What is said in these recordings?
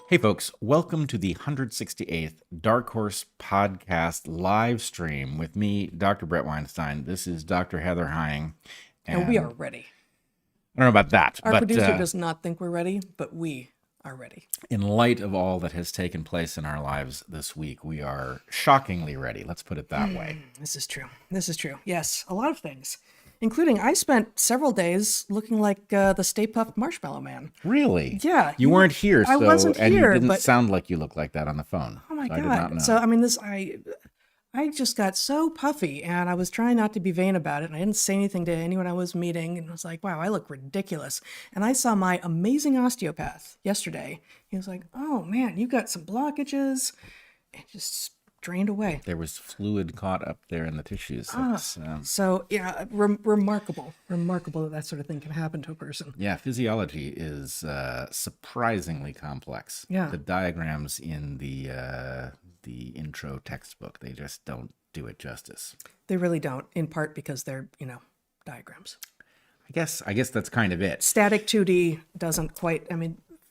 Hey folks, welcome to the 168th DarkHorse podcast live stream with me, Dr. Bret Weinstein. This is Dr. Heather Hying. And we are ready. I don't know about that, Our but producer does not think we're ready, but we are ready. in light of all that has taken place in our lives this week, we are shockingly ready. Let's put it that way. This is true. This is true. Yes, a lot of things, including I spent several days looking like the Stay Puft Marshmallow Man. Really? Yeah. You weren't here, I wasn't and here, you didn't but sound like you looked like that on the phone. oh my so I did not God. know. So, I mean, I just got so puffy, and I was trying not to be vain about it. And I didn't say anything to anyone I was meeting, and I was like, wow, I look ridiculous. And I saw my amazing osteopath yesterday. He was like, oh man, you got some blockages. It just drained away. There was fluid caught up there in the tissues. So yeah, remarkable that sort of thing can happen to a person. Yeah, physiology is surprisingly complex. Yeah. The diagrams in the intro textbook, they just don't do it justice. They really don't, in part because they're, diagrams. I guess that's kind of it. Static 2D doesn't quite,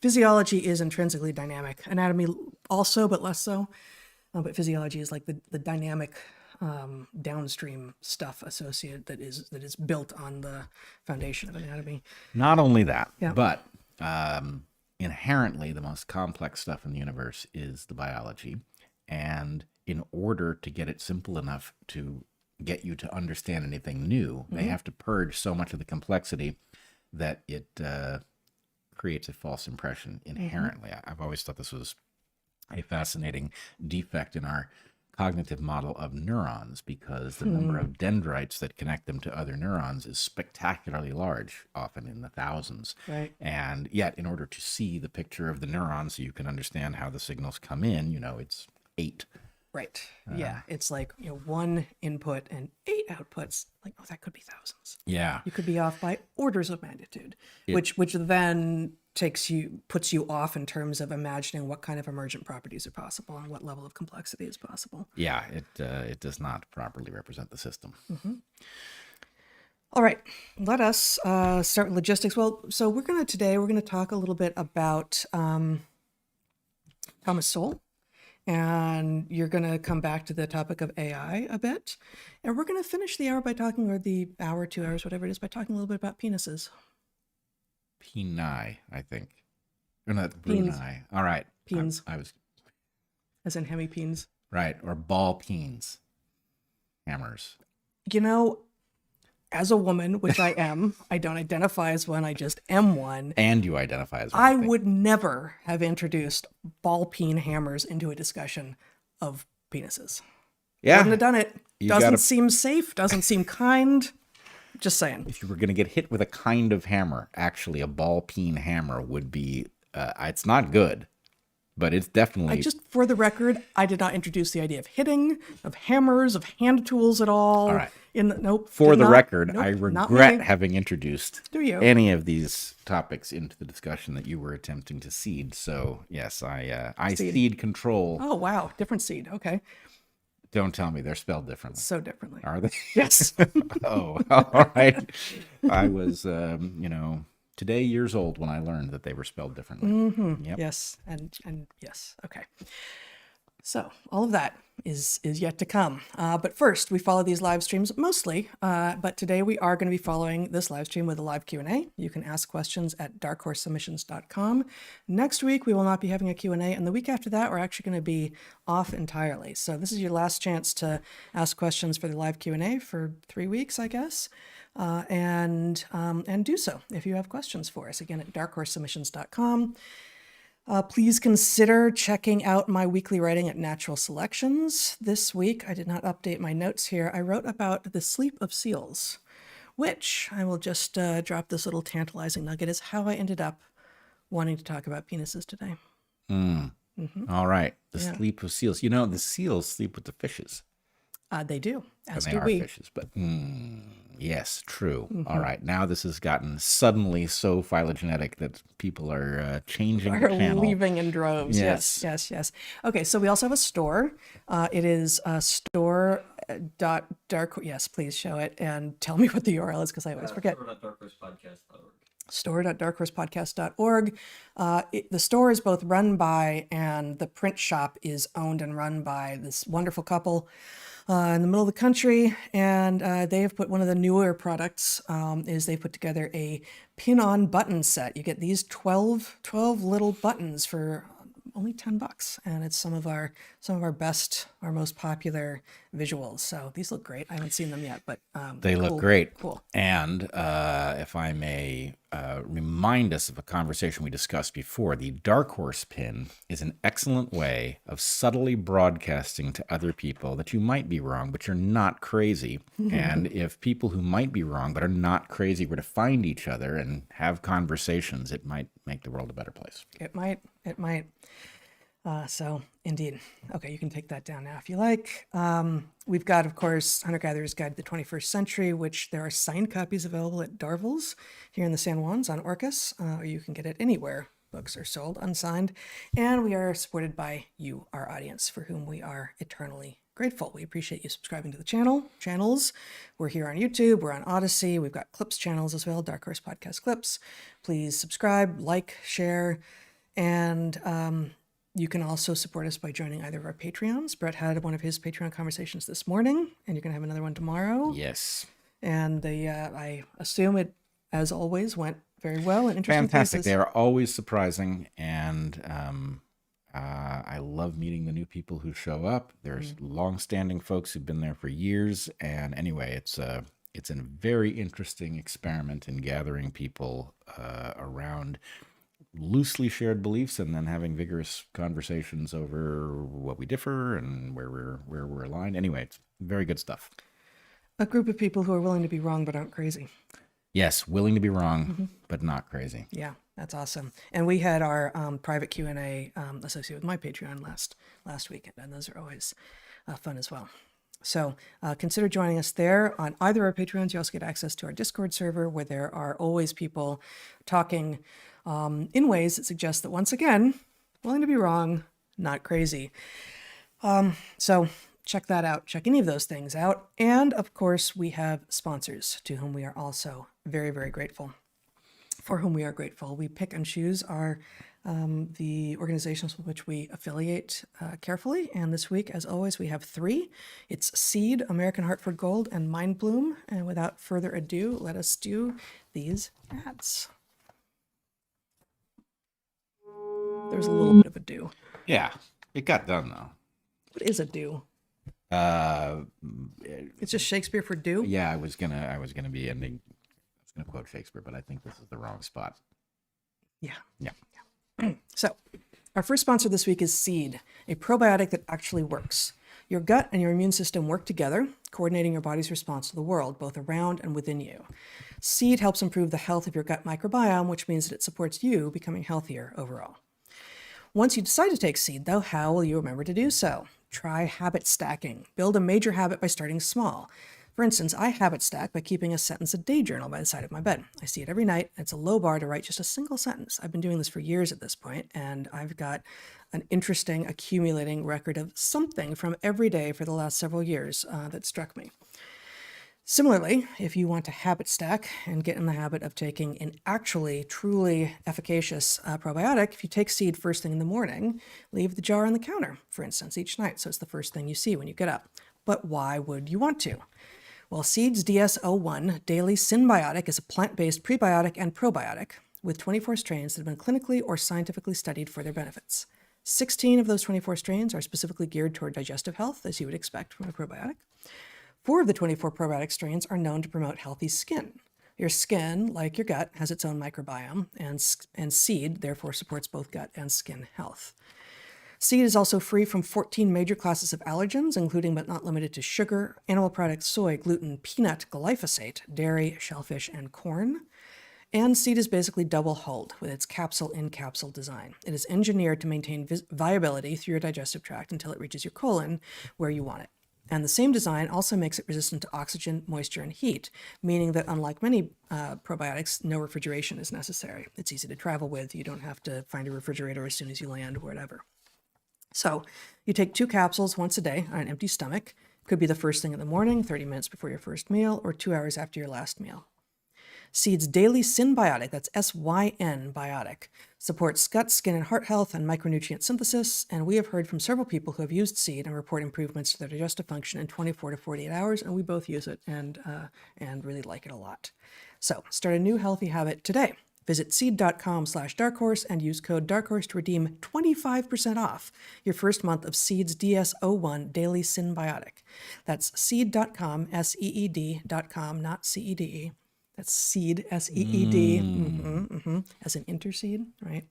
physiology is intrinsically dynamic. Anatomy also, but less so. But physiology is like the dynamic downstream stuff associated that is built on the foundation of anatomy. Not only that, Yeah. but inherently the most complex stuff in the universe is the biology. And in order to get it simple enough to get you to understand anything new, they have to purge so much of the complexity that it creates a false impression inherently. I've always thought this was a fascinating defect in our cognitive model of neurons, because the number of dendrites that connect them to other neurons is spectacularly large, often in the thousands. Right. And yet, in order to see the picture of the neurons so you can understand how the signals come in, it's 8. Right. Yeah. It's like, 1 input and 8 outputs. Like, oh, that could be thousands. Yeah. You could be off by orders of magnitude, which then puts you off in terms of imagining what kind of emergent properties are possible and what level of complexity is possible. Yeah, it does not properly represent the system. All right, let us start with logistics. Well, so we're going to talk a little bit about Thomas Sowell. And you're going to come back to the topic of AI a bit. And we're going to finish the hour by talking, or the hour, 2 hours, whatever it is, by talking a little bit about penises. Peni, I think. Or not, Peens. Brunei. All right. Peens. I was... As in hemipenes. Right, or ball peens. Hammers. As a woman, which I am, I don't identify as one, I just am one. And you identify as one. I would never have introduced ball peen hammers into a discussion of penises. Yeah. Wouldn't have done it. Doesn't seem safe, doesn't seem kind. Just saying. If you were going to get hit with a kind of hammer, actually a ball peen hammer would be, it's not good, but it's definitely... For the record, I did not introduce the idea of hitting, of hammers, of hand tools at all. All right. Nope. For the record, nope, I not regret me. having introduced Do you? any of these topics into the discussion that you were attempting to cede. So, yes, I cede control. Oh, wow. Different seed. Okay. Don't tell me they're spelled differently. So differently. Are they? Yes. Oh, all right. I was, today years old when I learned that they were spelled differently. Yep. Yes. And yes. Okay. So all of that is yet to come. But first, we follow these live streams mostly. But today we are going to be following this live stream with a live Q&A. You can ask questions at darkhorsesubmissions.com. Next week, we will not be having a Q&A. And the week after that, we're actually going to be off entirely. So this is your last chance to ask questions for the live Q&A for 3 weeks, I guess. And do so if you have questions for us. Again, at darkhorsesubmissions.com. Please consider checking out my weekly writing at Natural Selections. This week, I did not update my notes here. I wrote about the sleep of seals, which I will just drop this little tantalizing nugget is how I ended up wanting to talk about penises today. All right. The sleep of seals. The seals sleep with the fishes. They do, as and they do are we. fishes, but yes, true. All right, now this has gotten suddenly so phylogenetic that people are changing the channel. Leaving in droves. Yes. Yes. Okay, so we also have a store. It is store.dark. Yes, please show it and tell me what the URL is because I always forget. Store.darkhorsepodcast.org. store.darkhorsepodcast.org. The store is both run by and the print shop is owned and run by this wonderful couple in the middle of the country. And they have put one of the newer products is they put together a pin-on button set. You get these 12 little buttons for only $10, and it's some of our best, our most popular visuals. So these look great. I haven't seen them yet, but they look great. Cool. And if I may remind us of a conversation we discussed before, the DarkHorse pin is an excellent way of subtly broadcasting to other people that you might be wrong, but you're not crazy. And if people who might be wrong but are not crazy were to find each other and have conversations, it might make the world a better place. It might. So indeed. Okay, you can take that down now if you like. We've got, of course, Hunter-Gatherer's Guide to the 21st Century, which there are signed copies available at Darvel's here in the San Juans on Orcas, or you can get it anywhere books are sold unsigned. And we are supported by you, our audience, for whom we are eternally grateful. We appreciate you subscribing to the channels. We're here on YouTube. We're on Odyssey. We've got Clips channels as well, Dark Horse Podcast Clips. Please subscribe, like, share, and you can also support us by joining either of our Patreons. Bret had one of his Patreon conversations this morning, and you're going to have another one tomorrow. Yes. And I assume it, as always, went very well and interesting. Fantastic. Pieces. They are always surprising, and I love meeting the new people who show up. There's long-standing folks who've been there for years, and anyway, it's a very interesting experiment in gathering people around loosely shared beliefs and then having vigorous conversations over what we differ and where we're aligned. Anyway, it's very good stuff. A group of people who are willing to be wrong but aren't crazy. Yes, willing to be wrong, but not crazy. Yeah, that's awesome. And we had our private Q&A associated with my Patreon last weekend, and those are always fun as well. So consider joining us there on either our Patreons. You also get access to our Discord server, where there are always people talking in ways that suggest that, once again, willing to be wrong, not crazy. So check that out. Check any of those things out. And of course, we have sponsors to whom we are also very, very grateful. For whom we are grateful. We pick and choose the organizations with which we affiliate carefully. And this week, as always, we have 3. It's Seed, American Hartford Gold, and Mind Bloom. And without further ado, let us do these ads. There's a little bit of a do. Yeah, it got done though. What is a do? It's just Shakespeare for do? Yeah, I was gonna be ending. I was gonna quote Shakespeare, but I think this is the wrong spot. Yeah. Yeah. So, our first sponsor this week is Seed, a probiotic that actually works. Your gut and your immune system work together, coordinating your body's response to the world, both around and within you. Seed helps improve the health of your gut microbiome, which means that it supports you becoming healthier overall. Once you decide to take Seed, though, how will you remember to do so? Try habit stacking. Build a major habit by starting small. For instance, I habit stack by keeping a sentence a day journal by the side of my bed. I see it every night, and it's a low bar to write just a single sentence. I've been doing this for years at this point, and I've got an interesting accumulating record of something from every day for the last several years that struck me. Similarly, if you want to habit stack and get in the habit of taking an actually, truly efficacious probiotic, if you take Seed first thing in the morning, leave the jar on the counter, for instance, each night, so it's the first thing you see when you get up. But why would you want to? Well, Seed's DS-01 Daily Synbiotic is a plant-based prebiotic and probiotic with 24 strains that have been clinically or scientifically studied for their benefits. 16 of those 24 strains are specifically geared toward digestive health, as you would expect from a probiotic. 4 of the 24 probiotic strains are known to promote healthy skin. Your skin, like your gut, has its own microbiome, and Seed therefore supports both gut and skin health. Seed is also free from 14 major classes of allergens, including but not limited to sugar, animal products, soy, gluten, peanut, glyphosate, dairy, shellfish, and corn. And Seed is basically double-hulled with its capsule-in-capsule design. It is engineered to maintain viability through your digestive tract until it reaches your colon, where you want it. And the same design also makes it resistant to oxygen, moisture, and heat, meaning that unlike many probiotics, no refrigeration is necessary. It's easy to travel with. You don't have to find a refrigerator as soon as you land, whatever. So you take 2 capsules once a day on an empty stomach. Could be the first thing in the morning, 30 minutes before your first meal, or 2 hours after your last meal. Seed's daily Synbiotic, that's SYN biotic, supports gut, skin, and heart health and micronutrient synthesis. And we have heard from several people who have used Seed and report improvements to their digestive function in 24 to 48 hours. And we both use it and really like it a lot. So start a new healthy habit today. Visit seed.com/darkhorse and use code darkhorse to redeem 25% off your first month of Seed's DS-01 Daily Synbiotic. That's seed.com, SEED.com, not CEDE. That's seed, SEED, as an interseed, right?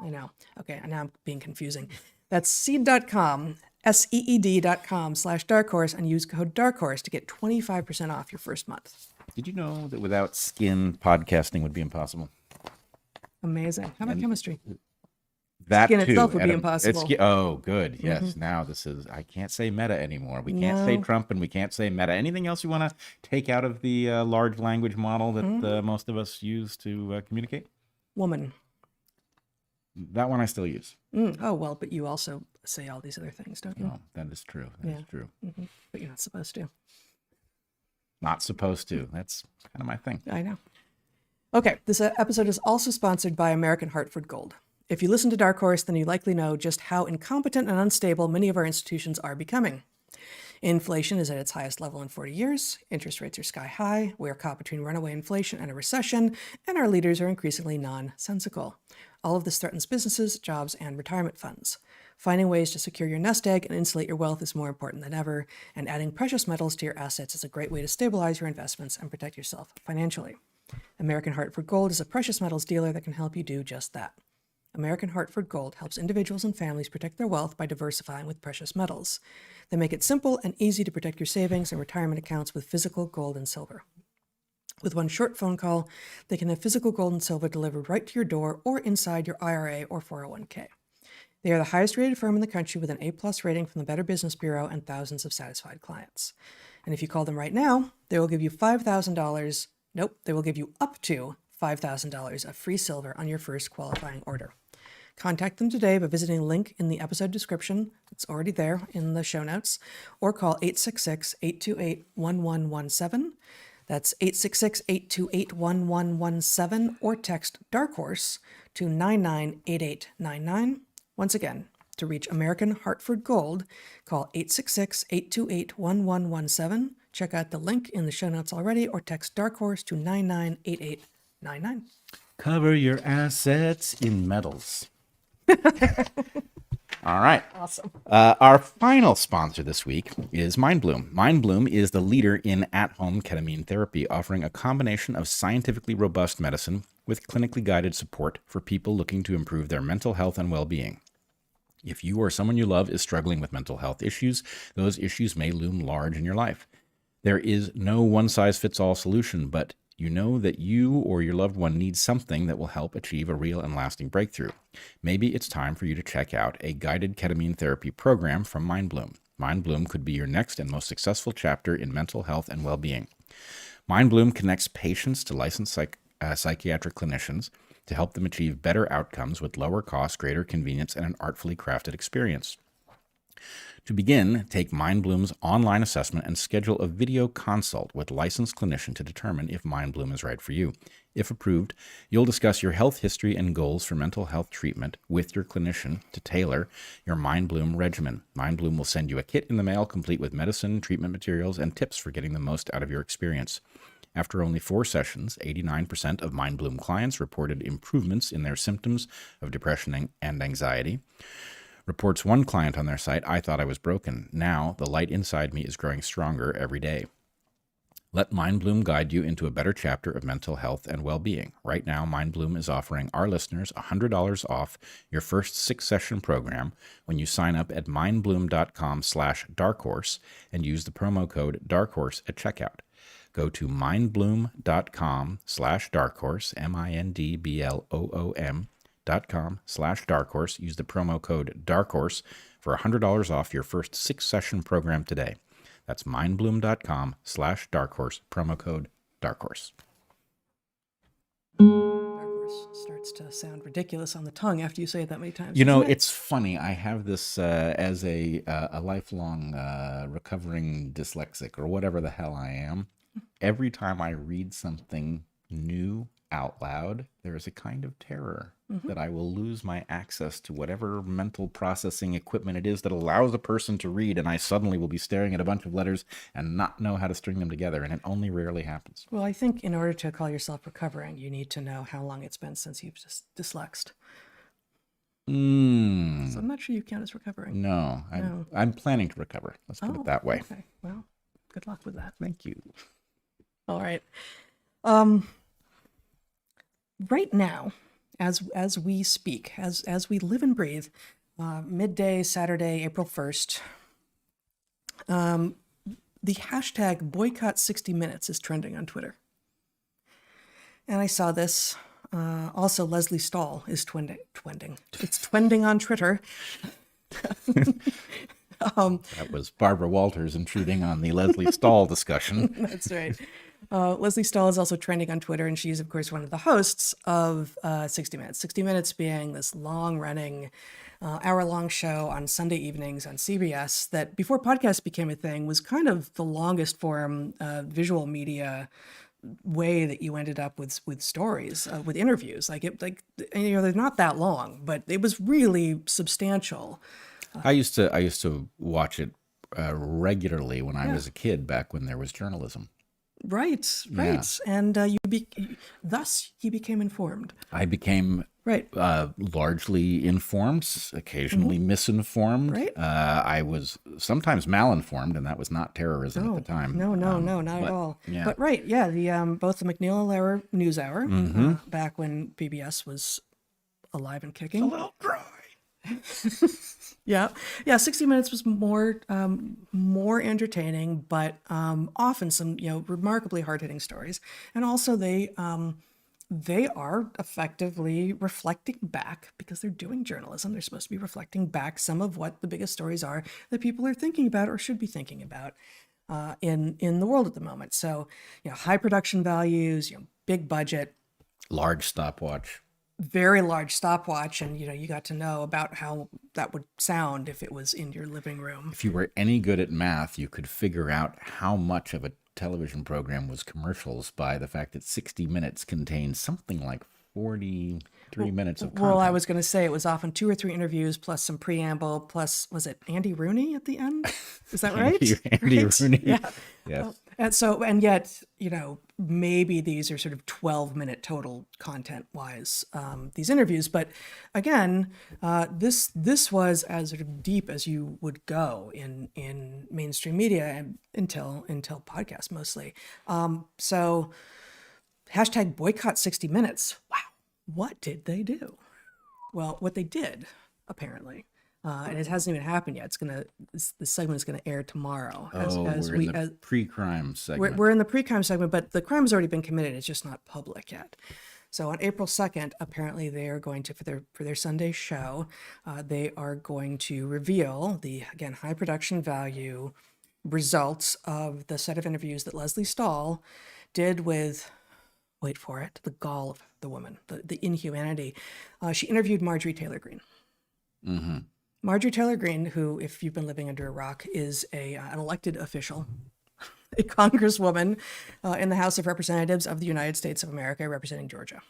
I know. Okay, now I'm being confusing. That's seed.com, SEED.com/darkhorse and use code darkhorse to get 25% off your first month. Did you know that without skin, podcasting would be impossible? Amazing. How about chemistry? That Skin too. itself would be impossible. Oh, good. Yes. Now this is, I can't say meta anymore. We can't say Trump and we can't say meta. Anything else you want to take out of the large language model that most of us use to communicate? Woman. That one I still use. Oh, well, but you also say all these other things, don't you? Oh, that is true. That is true. But you're not supposed to. Not supposed to. That's kind of my thing. I know. Okay, this episode is also sponsored by American Hartford Gold. If you listen to Dark Horse, then you likely know just how incompetent and unstable many of our institutions are becoming. Inflation is at its highest level in 40 years, interest rates are sky high, we are caught between runaway inflation and a recession, and our leaders are increasingly nonsensical. All of this threatens businesses, jobs, and retirement funds. Finding ways to secure your nest egg and insulate your wealth is more important than ever, and adding precious metals to your assets is a great way to stabilize your investments and protect yourself financially. American Hartford Gold is a precious metals dealer that can help you do just that. American Hartford Gold helps individuals and families protect their wealth by diversifying with precious metals. They make it simple and easy to protect your savings and retirement accounts with physical gold and silver. With one short phone call, they can have physical gold and silver delivered right to your door or inside your IRA or 401k. They are the highest rated firm in the country with an A+ rating from the Better Business Bureau and thousands of satisfied clients. And if you call them right now, they will give you $5,000. Nope, they will give you up to $5,000 of free silver on your first qualifying order. Contact them today by visiting the link in the episode description. It's already there in the show notes. Or call 866-828-1117. That's 866-828-1117. Or text DarkHorse to 998899. Once again, to reach American Hartford Gold, call 866-828-1117. Check out the link in the show notes already or text DarkHorse to 998899. Cover your assets in metals. All right. Awesome. Our final sponsor this week is MindBloom. MindBloom is the leader in at-home ketamine therapy, offering a combination of scientifically robust medicine with clinically guided support for people looking to improve their mental health and well-being. If you or someone you love is struggling with mental health issues, those issues may loom large in your life. There is no one-size-fits-all solution, but you know that you or your loved one needs something that will help achieve a real and lasting breakthrough. Maybe it's time for you to check out a guided ketamine therapy program from MindBloom. MindBloom could be your next and most successful chapter in mental health and well-being. MindBloom connects patients to licensed psychiatric clinicians to help them achieve better outcomes with lower cost, greater convenience, and an artfully crafted experience. To begin, take MindBloom's online assessment and schedule a video consult with licensed clinician to determine if MindBloom is right for you. If approved, you'll discuss your health history and goals for mental health treatment with your clinician to tailor your MindBloom regimen. MindBloom will send you a kit in the mail complete with medicine, treatment materials, and tips for getting the most out of your experience. After only 4 sessions, 89% of MindBloom clients reported improvements in their symptoms of depression and anxiety. Reports one client on their site, "I thought I was broken. Now, the light inside me is growing stronger every day." Let MindBloom guide you into a better chapter of mental health and well-being. Right now, MindBloom is offering our listeners $100 off your first 6-session program when you sign up at mindbloom.com/darkhorse and use the promo code DARKHORSE at checkout. Go to mindbloom.com/darkhorse, mindbloom.com/darkhorse. Use the promo code DARKHORSE for $100 off your first 6-session program today. That's mindbloom.com/darkhorse, promo code DARKHORSE. Darkhorse starts to sound ridiculous on the tongue after you say it that many times. You know, doesn't it? it's funny. I have this as a lifelong recovering dyslexic or whatever the hell I am. Every time I read something new out loud, there is a kind of terror that I will lose my access to whatever mental processing equipment it is that allows a person to read, and I suddenly will be staring at a bunch of letters and not know how to string them together, and it only rarely happens. Well, I think in order to call yourself recovering, you need to know how long it's been since you've just dyslexed. So I'm not sure you count as recovering. No, I'm planning to recover. Let's put it that way. Okay. Well, good luck with that. Thank you. All right. Right now, as we speak, as we live and breathe, midday Saturday, April 1st, the hashtag boycott 60 minutes is trending on Twitter. And I saw this. Also, Leslie Stahl is twending. It's twending on Twitter. That was Barbara Walters intruding on the Leslie Stahl discussion. That's right. Leslie Stahl is also trending on Twitter, and she's, of course, one of the hosts of 60 Minutes. 60 Minutes being this long-running, hour-long show on Sunday evenings on CBS that, before podcasts became a thing, was kind of the longest-form visual media way that you ended up with stories, with interviews. They're not that long, but it was really substantial. I used to watch it regularly when I was a kid, back when there was journalism. Right. And thus he became informed. I became largely informed, occasionally misinformed. Right. I was sometimes malinformed, and that was not terrorism at the time. No, not at all. Yeah. But both the McNeil News Hour, back when PBS was alive and kicking. A little dry. Yeah. 60 Minutes was more entertaining, but often some remarkably hard-hitting stories, and also they are effectively reflecting back, because they're doing journalism. They're supposed to be reflecting back some of what the biggest stories are that people are thinking about or should be thinking about in the world at the moment. So high production values, big budget, large stopwatch. Very large stopwatch, and you got to know about how that would sound if it was in your living room. If you were any good at math, you could figure out how much of a television program was commercials by the fact that 60 Minutes contains something like 43 minutes of content. Well, I was going to say it was often 2 or 3 interviews plus some preamble, plus, was it Andy Rooney at the end? Is that right? Andy Rooney. Yeah. Yes. And yet, maybe these are sort of 12-minute total content-wise, these interviews. But again, this was as sort of deep as you would go in mainstream media, and until podcasts mostly. So hashtag boycott 60 Minutes. Wow. What did they do? Well, what they did, apparently, and it hasn't even happened yet. This segment is going to air tomorrow. We're in the pre-crime segment. We're in the pre-crime segment, but the crime's already been committed. It's just not public yet. So on April 2nd, apparently they are going to, for their Sunday show, they are going to reveal the, again, high production value results of the set of interviews that Leslie Stahl did with, wait for it, the gall of the woman, the inhumanity. She interviewed Marjorie Taylor Greene. Mm-hmm. Marjorie Taylor Greene, who, if you've been living under a rock, is an elected official, a congresswoman in the House of Representatives of the United States of America, representing Georgia.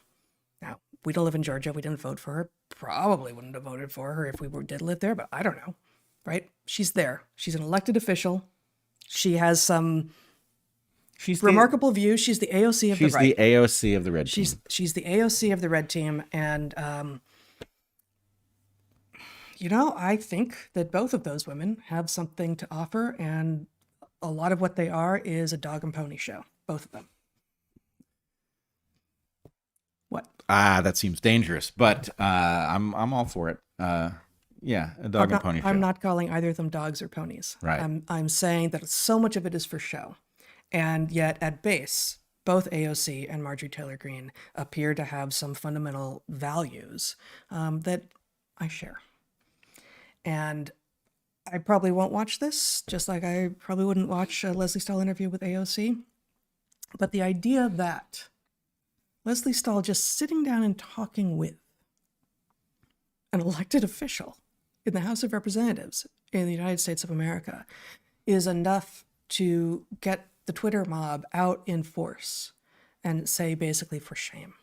Now, we don't live in Georgia. We didn't vote for her. Probably wouldn't have voted for her if we did live there, but I don't know, right? She's there. She's an elected official. She has some remarkable views. She's the AOC of the right. She's the AOC of the red team. She's the AOC of the red team, and I think that both of those women have something to offer, and a lot of what they are is a dog and pony show, both of them. What? That seems dangerous, but I'm all for it. A dog and pony show. I'm not calling either of them dogs or ponies. Right. I'm saying that so much of it is for show, and yet at base, both AOC and Marjorie Taylor Greene appear to have some fundamental values that I share. And I probably won't watch this, just like I probably wouldn't watch a Leslie Stahl interview with AOC. But the idea that Leslie Stahl just sitting down and talking with an elected official in the House of Representatives in the United States of America is enough to get the Twitter mob out in force and say basically, for shame,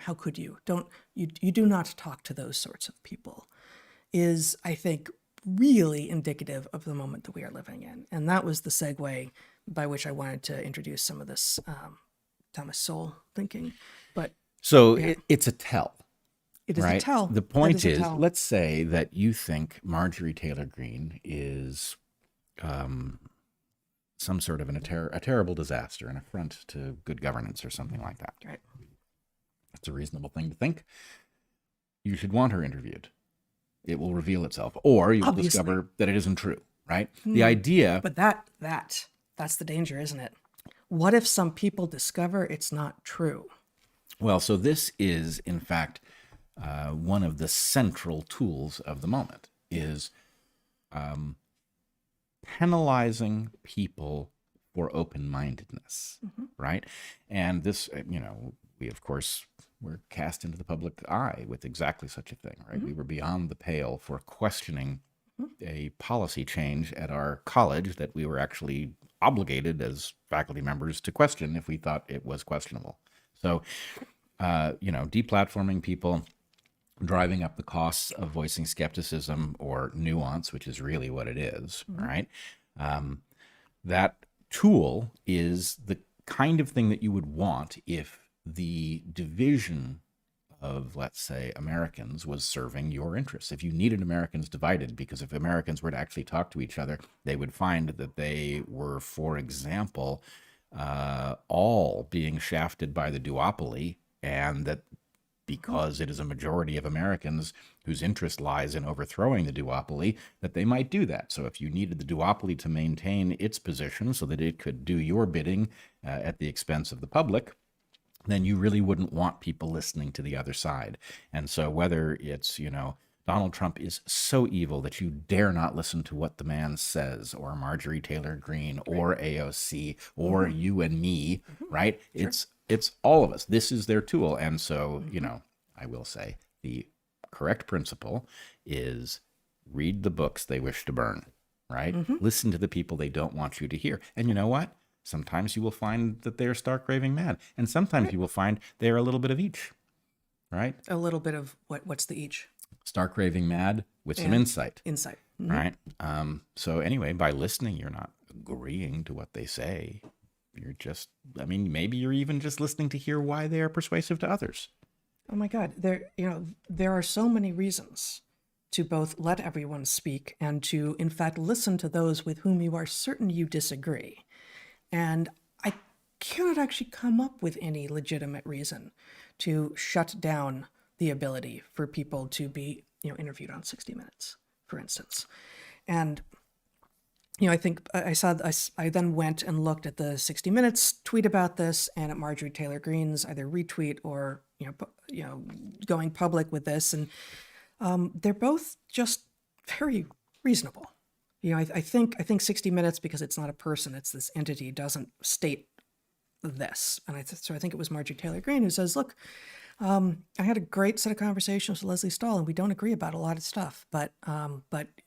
how could you? You do not talk to those sorts of people, is, I think, really indicative of the moment that we are living in. And that was the segue by which I wanted to introduce some of this Thomas Sowell thinking. But So it's a tell. it is right? a tell. The point is, tell. let's say that you think Marjorie Taylor Greene is some sort of a terrible disaster, an affront to good governance or something like that. Right. It's a reasonable thing to think. You should want her interviewed. It will reveal itself, or you will discover that it isn't true, right? The idea... But that's the danger, isn't it? What if some people discover it's not true? Well, so this is, in fact, one of the central tools of the moment, is penalizing people for open-mindedness, right? And this, we, of course, were cast into the public eye with exactly such a thing, right? We were beyond the pale for questioning a policy change at our college that we were actually obligated as faculty members to question if we thought it was questionable. So, deplatforming people, driving up the costs of voicing skepticism or nuance, which is really what it is, right? That tool is the kind of thing that you would want if the division of, let's say, Americans was serving your interests. If you needed Americans divided, because if Americans were to actually talk to each other, they would find that they were, for example, all being shafted by the duopoly, and that because it is a majority of Americans whose interest lies in overthrowing the duopoly, that they might do that. So if you needed the duopoly to maintain its position so that it could do your bidding at the expense of the public, then you really wouldn't want people listening to the other side. And so whether it's, Donald Trump is so evil that you dare not listen to what the man says, or Marjorie Taylor Greene, or AOC, or you and me, right? Sure. It's all of us. This is their tool. And so, I will say the correct principle is read the books they wish to burn, right? Listen to the people they don't want you to hear. And you know what? Sometimes you will find that they're stark raving mad. And sometimes you will find they're a little bit of each, right? A little bit of what's the each? Stark raving mad with some insight. Insight. Right? So anyway, by listening, you're not agreeing to what they say. You're just, maybe you're even just listening to hear why they are persuasive to others. Oh my God. There are so many reasons to both let everyone speak and to, in fact, listen to those with whom you are certain you disagree. And I cannot actually come up with any legitimate reason to shut down the ability for people to be, interviewed on 60 Minutes, for instance. And, I think I then went and looked at the 60 Minutes tweet about this and at Marjorie Taylor Greene's either retweet or, going public with this. And they're both just very reasonable. I think 60 Minutes, because it's not a person, it's this entity, doesn't state this. And so I think it was Marjorie Taylor Greene who says, look, I had a great set of conversations with Leslie Stahl, and we don't agree about a lot of stuff, but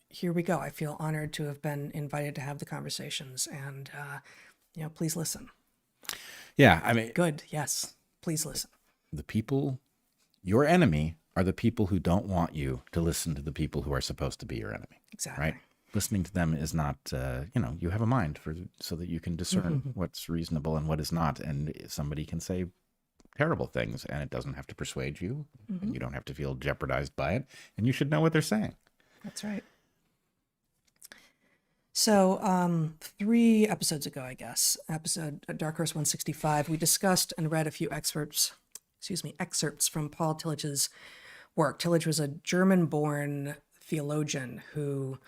here we go. I feel honored to have been invited to have the conversations, and, please listen. Yeah, Good, yes, please listen. The people, your enemy, are the people who don't want you to listen to the people who are supposed to be your enemy. Exactly. Right? Listening to them is not, you have a mind so that you can discern what's reasonable and what is not. And somebody can say terrible things, and it doesn't have to persuade you, and you don't have to feel jeopardized by it, and you should know what they're saying. That's right. So 3 episodes ago, I guess, episode DarkHorse 165, we discussed and read a few excerpts from Paul Tillich's work. Tillich was a German-born theologian who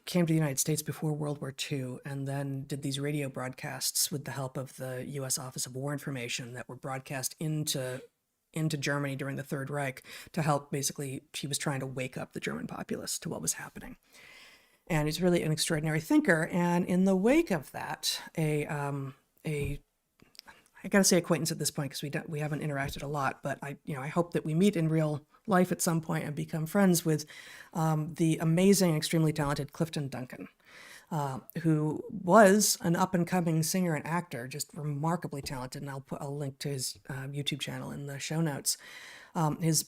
came to the United States before World War II and then did these radio broadcasts with the help of the U.S. Office of War Information that were broadcast into Germany during the Third Reich to help, basically, he was trying to wake up the German populace to what was happening. And he's really an extraordinary thinker. And in the wake of that, I gotta say acquaintance at this point because we haven't interacted a lot, but I hope that we meet in real life at some point and become friends with the amazing, extremely talented Clifton Duncan. who was an up-and-coming singer and actor, just remarkably talented. And I'll link to his YouTube channel in the show notes. His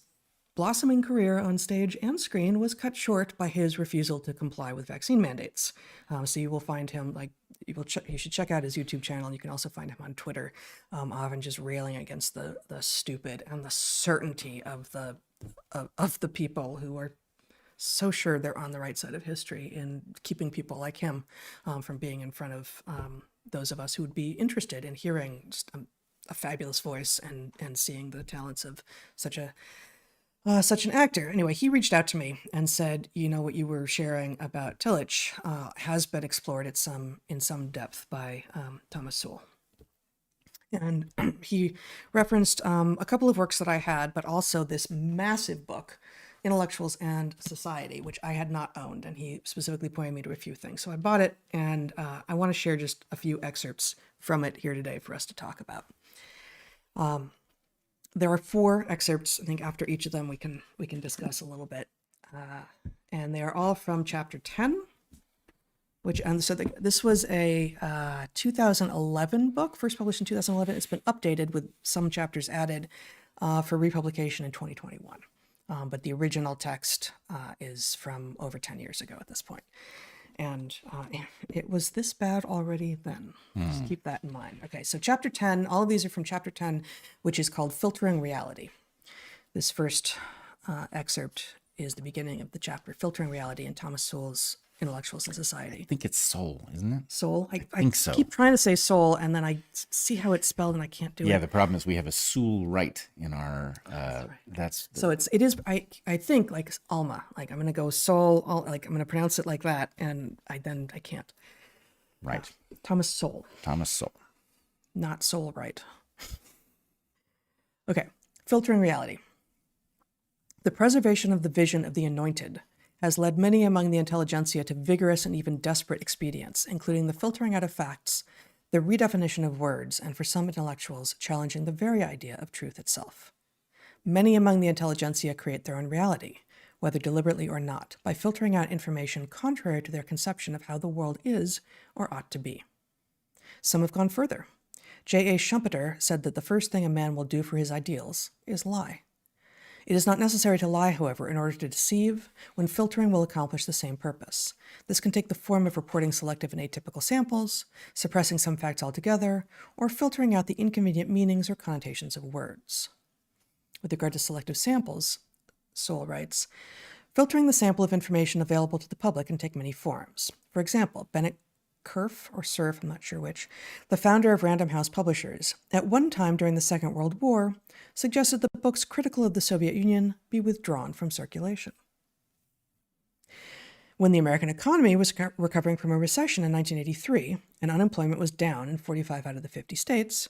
blossoming career on stage and screen was cut short by his refusal to comply with vaccine mandates. So you will find him, you should check out his YouTube channel. And you can also find him on Twitter, often just railing against the stupid and the certainty of the people who are so sure they're on the right side of history in keeping people like him from being in front of those of us who would be interested in hearing just a fabulous voice and seeing the talents of such an actor. Anyway, he reached out to me and said, what you were sharing about Tillich has been explored in some depth by Thomas Sowell. And he referenced a couple of works that I had, but also this massive book, Intellectuals and Society, which I had not owned. And he specifically pointed me to a few things. So I bought it, and I want to share just a few excerpts from it here today for us to talk about. There are 4 excerpts. I think after each of them we can discuss a little bit, and they are all from chapter 10. This was a 2011 book, first published in 2011. It's been updated with some chapters added for republication in 2021, but the original text is from over 10 years ago at this point. And it was this bad already then. Just keep that in mind. Okay, so chapter 10, all of these are from chapter 10, which is called Filtering Reality. This first excerpt is the beginning of the chapter, Filtering Reality, in Thomas Sowell's Intellectuals and Society. I think it's Soul, isn't it? Soul? I think so. Keep trying to say soul, and then I see how it's spelled, and I can't do it. Yeah, the problem is we have a Sewell right in our. So it is. I think like Alma. Like I'm gonna go soul. Like I'm gonna pronounce it like that, and I can't. Right. Thomas Sowell. Thomas Sowell. Not soul right. Okay. Filtering Reality. The preservation of the vision of the anointed has led many among the intelligentsia to vigorous and even desperate expedients, including the filtering out of facts, the redefinition of words, and for some intellectuals, challenging the very idea of truth itself. Many among the intelligentsia create their own reality, whether deliberately or not, by filtering out information contrary to their conception of how the world is or ought to be. Some have gone further. J.A. Schumpeter said that the first thing a man will do for his ideals is lie. It is not necessary to lie, however, in order to deceive, when filtering will accomplish the same purpose. This can take the form of reporting selective and atypical samples, suppressing some facts altogether, or filtering out the inconvenient meanings or connotations of words. With regard to selective samples, Sowell writes, filtering the sample of information available to the public can take many forms. For example, Bennett Cerf, or Cerf, I'm not sure which, the founder of Random House Publishers, at one time during the Second World War, suggested that books critical of the Soviet Union be withdrawn from circulation. When the American economy was recovering from a recession in 1983 and unemployment was down in 45 out of the 50 states,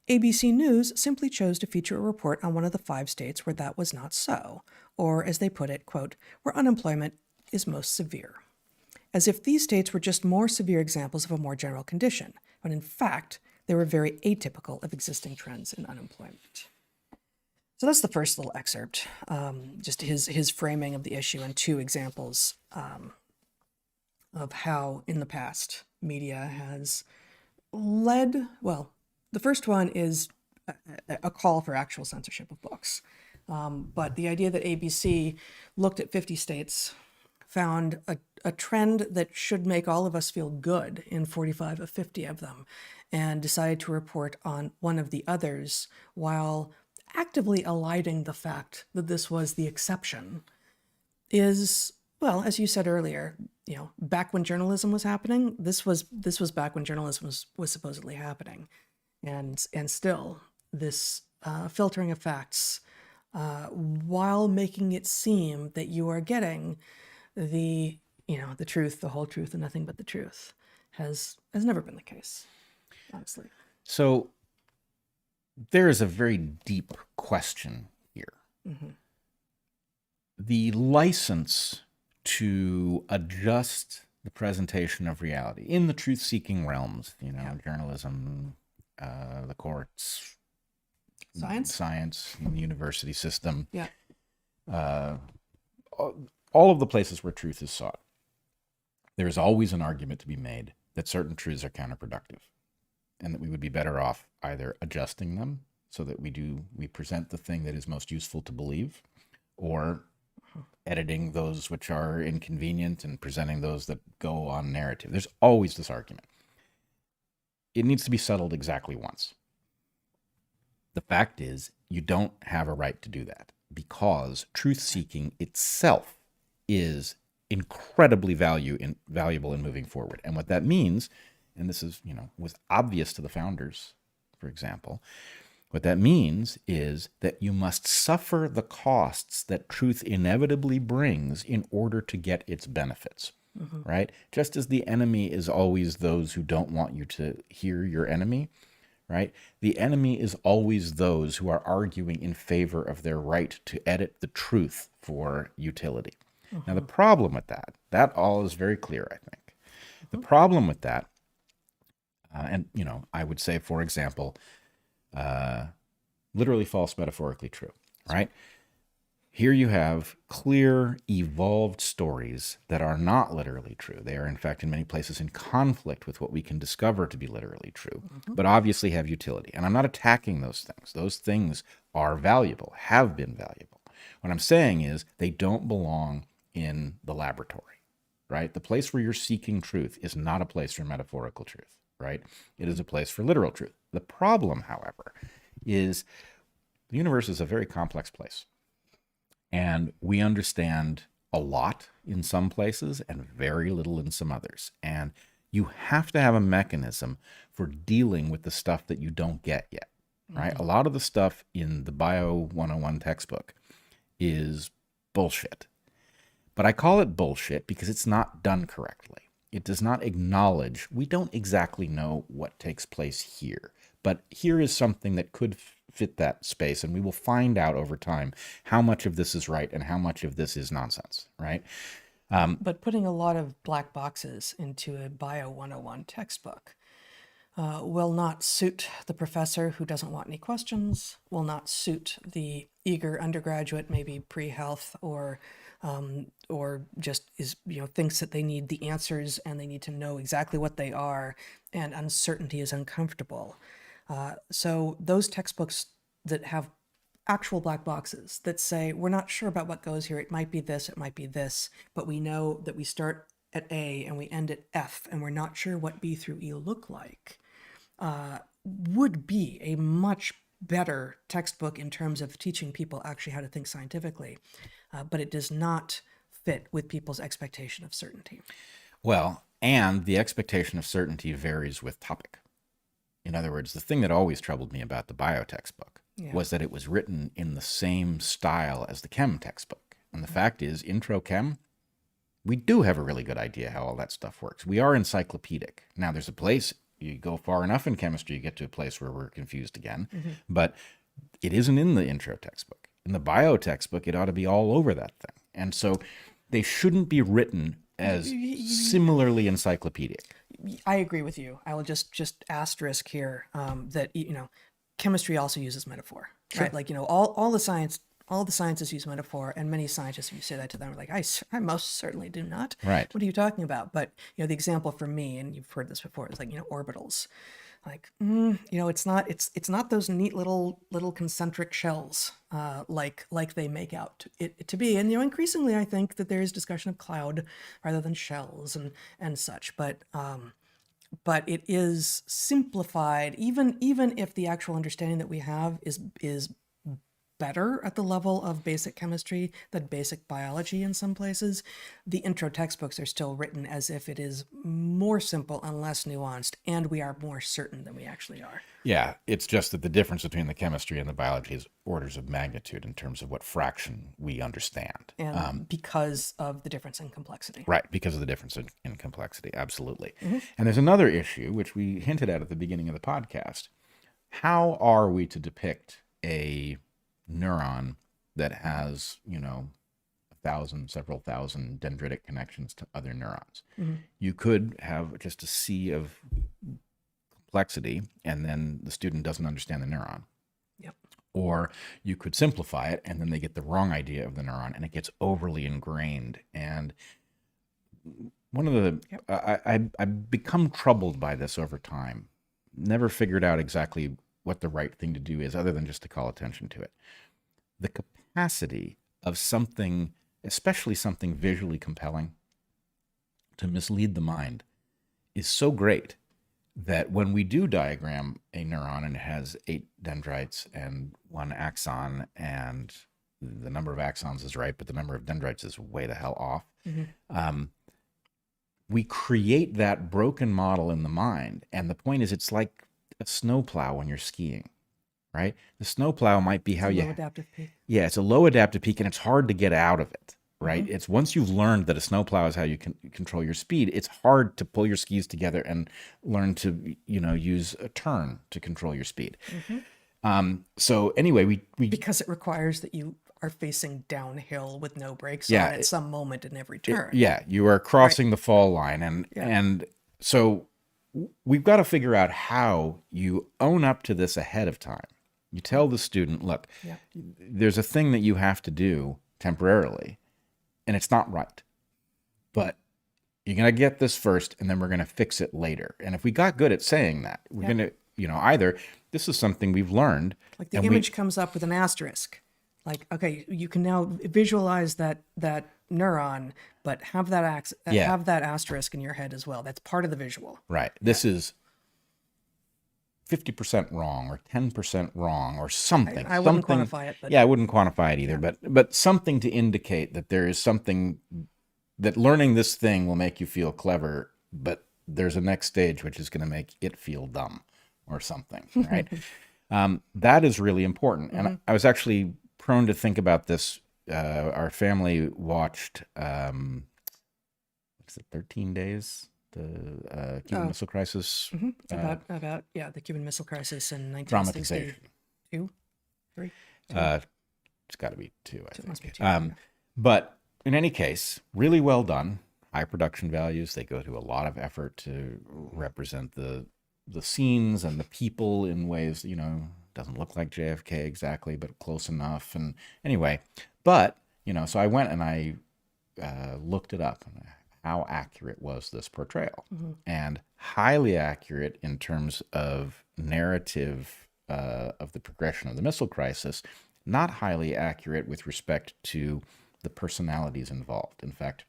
ABC News simply chose to feature a report on one of the 5 states where that was not so, or as they put it, quote, where unemployment is most severe. As if these states were just more severe examples of a more general condition, when in fact, they were very atypical of existing trends in unemployment. So that's the first little excerpt, just his framing of the issue and 2 examples of how in the past media has led, well, the first one is a call for actual censorship of books. But the idea that ABC looked at 50 states, found a trend that should make all of us feel good in 45 of 50 of them, and decided to report on one of the others while actively eliding the fact that this was the exception is, well, as you said earlier, back when journalism was happening, this was back when journalism was supposedly happening. And still, this filtering of facts, while making it seem that you are getting the truth, the whole truth, and nothing but the truth, has never been the case, honestly. So there is a very deep question here. Mm-hmm. The license to adjust the presentation of reality in the truth-seeking realms, journalism, the courts, science, the university system, all of the places where truth is sought. There is always an argument to be made that certain truths are counterproductive and that we would be better off either adjusting them so that we present the thing that is most useful to believe, or editing those which are inconvenient and presenting those that go on narrative. There's always this argument. It needs to be settled exactly once. The fact is, you don't have a right to do that, because truth-seeking itself is incredibly valuable in moving forward. And what that means, and this is, was obvious to the founders, for example, what that means is that you must suffer the costs that truth inevitably brings in order to get its benefits, right? Just as the enemy is always those who don't want you to hear your enemy, right? The enemy is always those who are arguing in favor of their right to edit the truth for utility. Now, the problem with that all is very clear, I think. The problem with that, and, I would say, for example, literally false, metaphorically true, right? Here you have clear, evolved stories that are not literally true. They are, in fact, in many places in conflict with what we can discover to be literally true, but obviously have utility. And I'm not attacking those things. Those things are valuable, have been valuable. What I'm saying is they don't belong in the laboratory, right? The place where you're seeking truth is not a place for metaphorical truth, right? It is a place for literal truth. The problem, however, is the universe is a very complex place. And we understand a lot in some places and very little in some others. And you have to have a mechanism for dealing with the stuff that you don't get yet, right? A lot of the stuff in the Bio 101 textbook is bullshit. But I call it bullshit because it's not done correctly. It does not acknowledge, we don't exactly know what takes place here, but here is something that could fit that space, and we will find out over time how much of this is right and how much of this is nonsense, right? But putting a lot of black boxes into a Bio 101 textbook will not suit the professor who doesn't want any questions, will not suit the eager undergraduate, maybe pre-health, or just is, thinks that they need the answers and they need to know exactly what they are, and uncertainty is uncomfortable. So those textbooks that have actual black boxes that say, we're not sure about what goes here, it might be this, it might be this, but we know that we start at A and we end at F, and we're not sure what B through E look like, would be a much better textbook in terms of teaching people actually how to think scientifically. But it does not fit with people's expectation of certainty. Well, and the expectation of certainty varies with topic. In other words, the thing that always troubled me about the bio textbook was that it was written in the same style as the chem textbook. And the fact is, intro chem, we do have a really good idea how all that stuff works. We are encyclopedic. Now, there's a place, you go far enough in chemistry, you get to a place where we're confused again. But it isn't in the intro textbook. In the bio textbook, it ought to be all over that thing. And so they shouldn't be written as similarly encyclopedic. I agree with you. I will just asterisk here that, chemistry also uses metaphor, right? Like, all the sciences use metaphor, and many scientists, if you say that to them, are like, I most certainly do not. Right. What are you talking about? But, the example for me, and you've heard this before, is like, orbitals. Like, it's not those neat little concentric shells like they make out it to be. And increasingly, I think that there is discussion of cloud rather than shells and such. But it is simplified, even if the actual understanding that we have is better at the level of basic chemistry than basic biology in some places. The intro textbooks are still written as if it is more simple and less nuanced, and we are more certain than we actually are. Yeah, it's just that the difference between the chemistry and the biology is orders of magnitude in terms of what fraction we understand. And because of the difference in complexity. Right, because of the difference in complexity, absolutely. And there's another issue, which we hinted at the beginning of the podcast. How are we to depict a neuron that has, several thousand dendritic connections to other neurons? You could have just a sea of complexity, and then the student doesn't understand the neuron. Yep. Or you could simplify it, and then they get the wrong idea of the neuron, and it gets overly ingrained. And one of the I've become troubled by this over time. Never figured out exactly what the right thing to do is, other than just to call attention to it. The capacity of something, especially something visually compelling, to mislead the mind is so great that when we do diagram a neuron and it has 8 dendrites and 1 axon, and the number of axons is right, but the number of dendrites is way the hell off. We create that broken model in the mind. And the point is, it's like a snowplow when you're skiing, right? The snowplow might be how low adaptive peak. Yeah, it's a low adaptive peak, and it's hard to get out of it, right? It's once you've learned that a snowplow is how you can control your speed, it's hard to pull your skis together and learn to, use a turn to control your speed. So anyway, we because it requires that you are facing downhill with no brakes on at some moment in every turn. You are crossing the fall line, and so we've got to figure out how you own up to this ahead of time. You tell the student, look, there's a thing that you have to do temporarily, and it's not right, but you're going to get this first, and then we're going to fix it later. And if we got good at saying that, we're going to, either this is something we've learned. Like the image comes up with an asterisk. Like, okay, you can now visualize that neuron, but have that have that asterisk in your head as well. That's part of the visual. Right. This is 50% wrong or 10% wrong or something. I wouldn't quantify it. But I wouldn't quantify it either, but something to indicate that there is something, that learning this thing will make you feel clever, but there's a next stage which is going to make it feel dumb or something, right? That is really important. And I was actually prone to think about this. Our family watched, 13 Days? The Cuban Missile Crisis. About the Cuban Missile Crisis in 1962. 3? It's got to be 2, I think. Must be 2. But in any case, really well done. High production values. They go to a lot of effort to represent the scenes and the people in ways, doesn't look like JFK exactly, but close enough. And anyway, but, so I went and I looked it up. How accurate was this portrayal? And highly accurate in terms of narrative of the progression of the missile crisis, not highly accurate with respect to the personalities involved. In fact,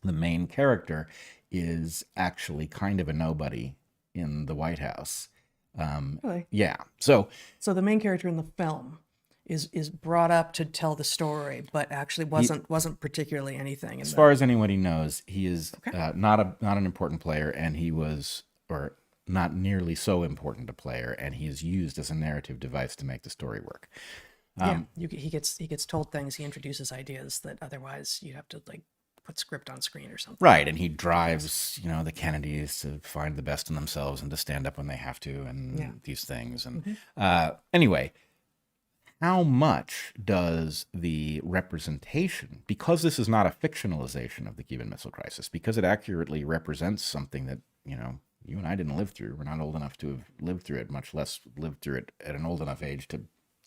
the main character is actually kind of a nobody in the White House. Really? Yeah. So the main character in the film is brought up to tell the story, but actually wasn't particularly anything. As far as anybody knows, he is not an important player, and he was, or not nearly so important a player, and he is used as a narrative device to make the story work. He gets told things. He introduces ideas that otherwise you have to put script on screen or something. Right, and he drives, the Kennedys to find the best in themselves and to stand up when they have to, and these things. And anyway, how much does the representation, because this is not a fictionalization of the Cuban Missile Crisis, because it accurately represents something that, you and I didn't live through. We're not old enough to have lived through it, much less lived through it at an old enough age to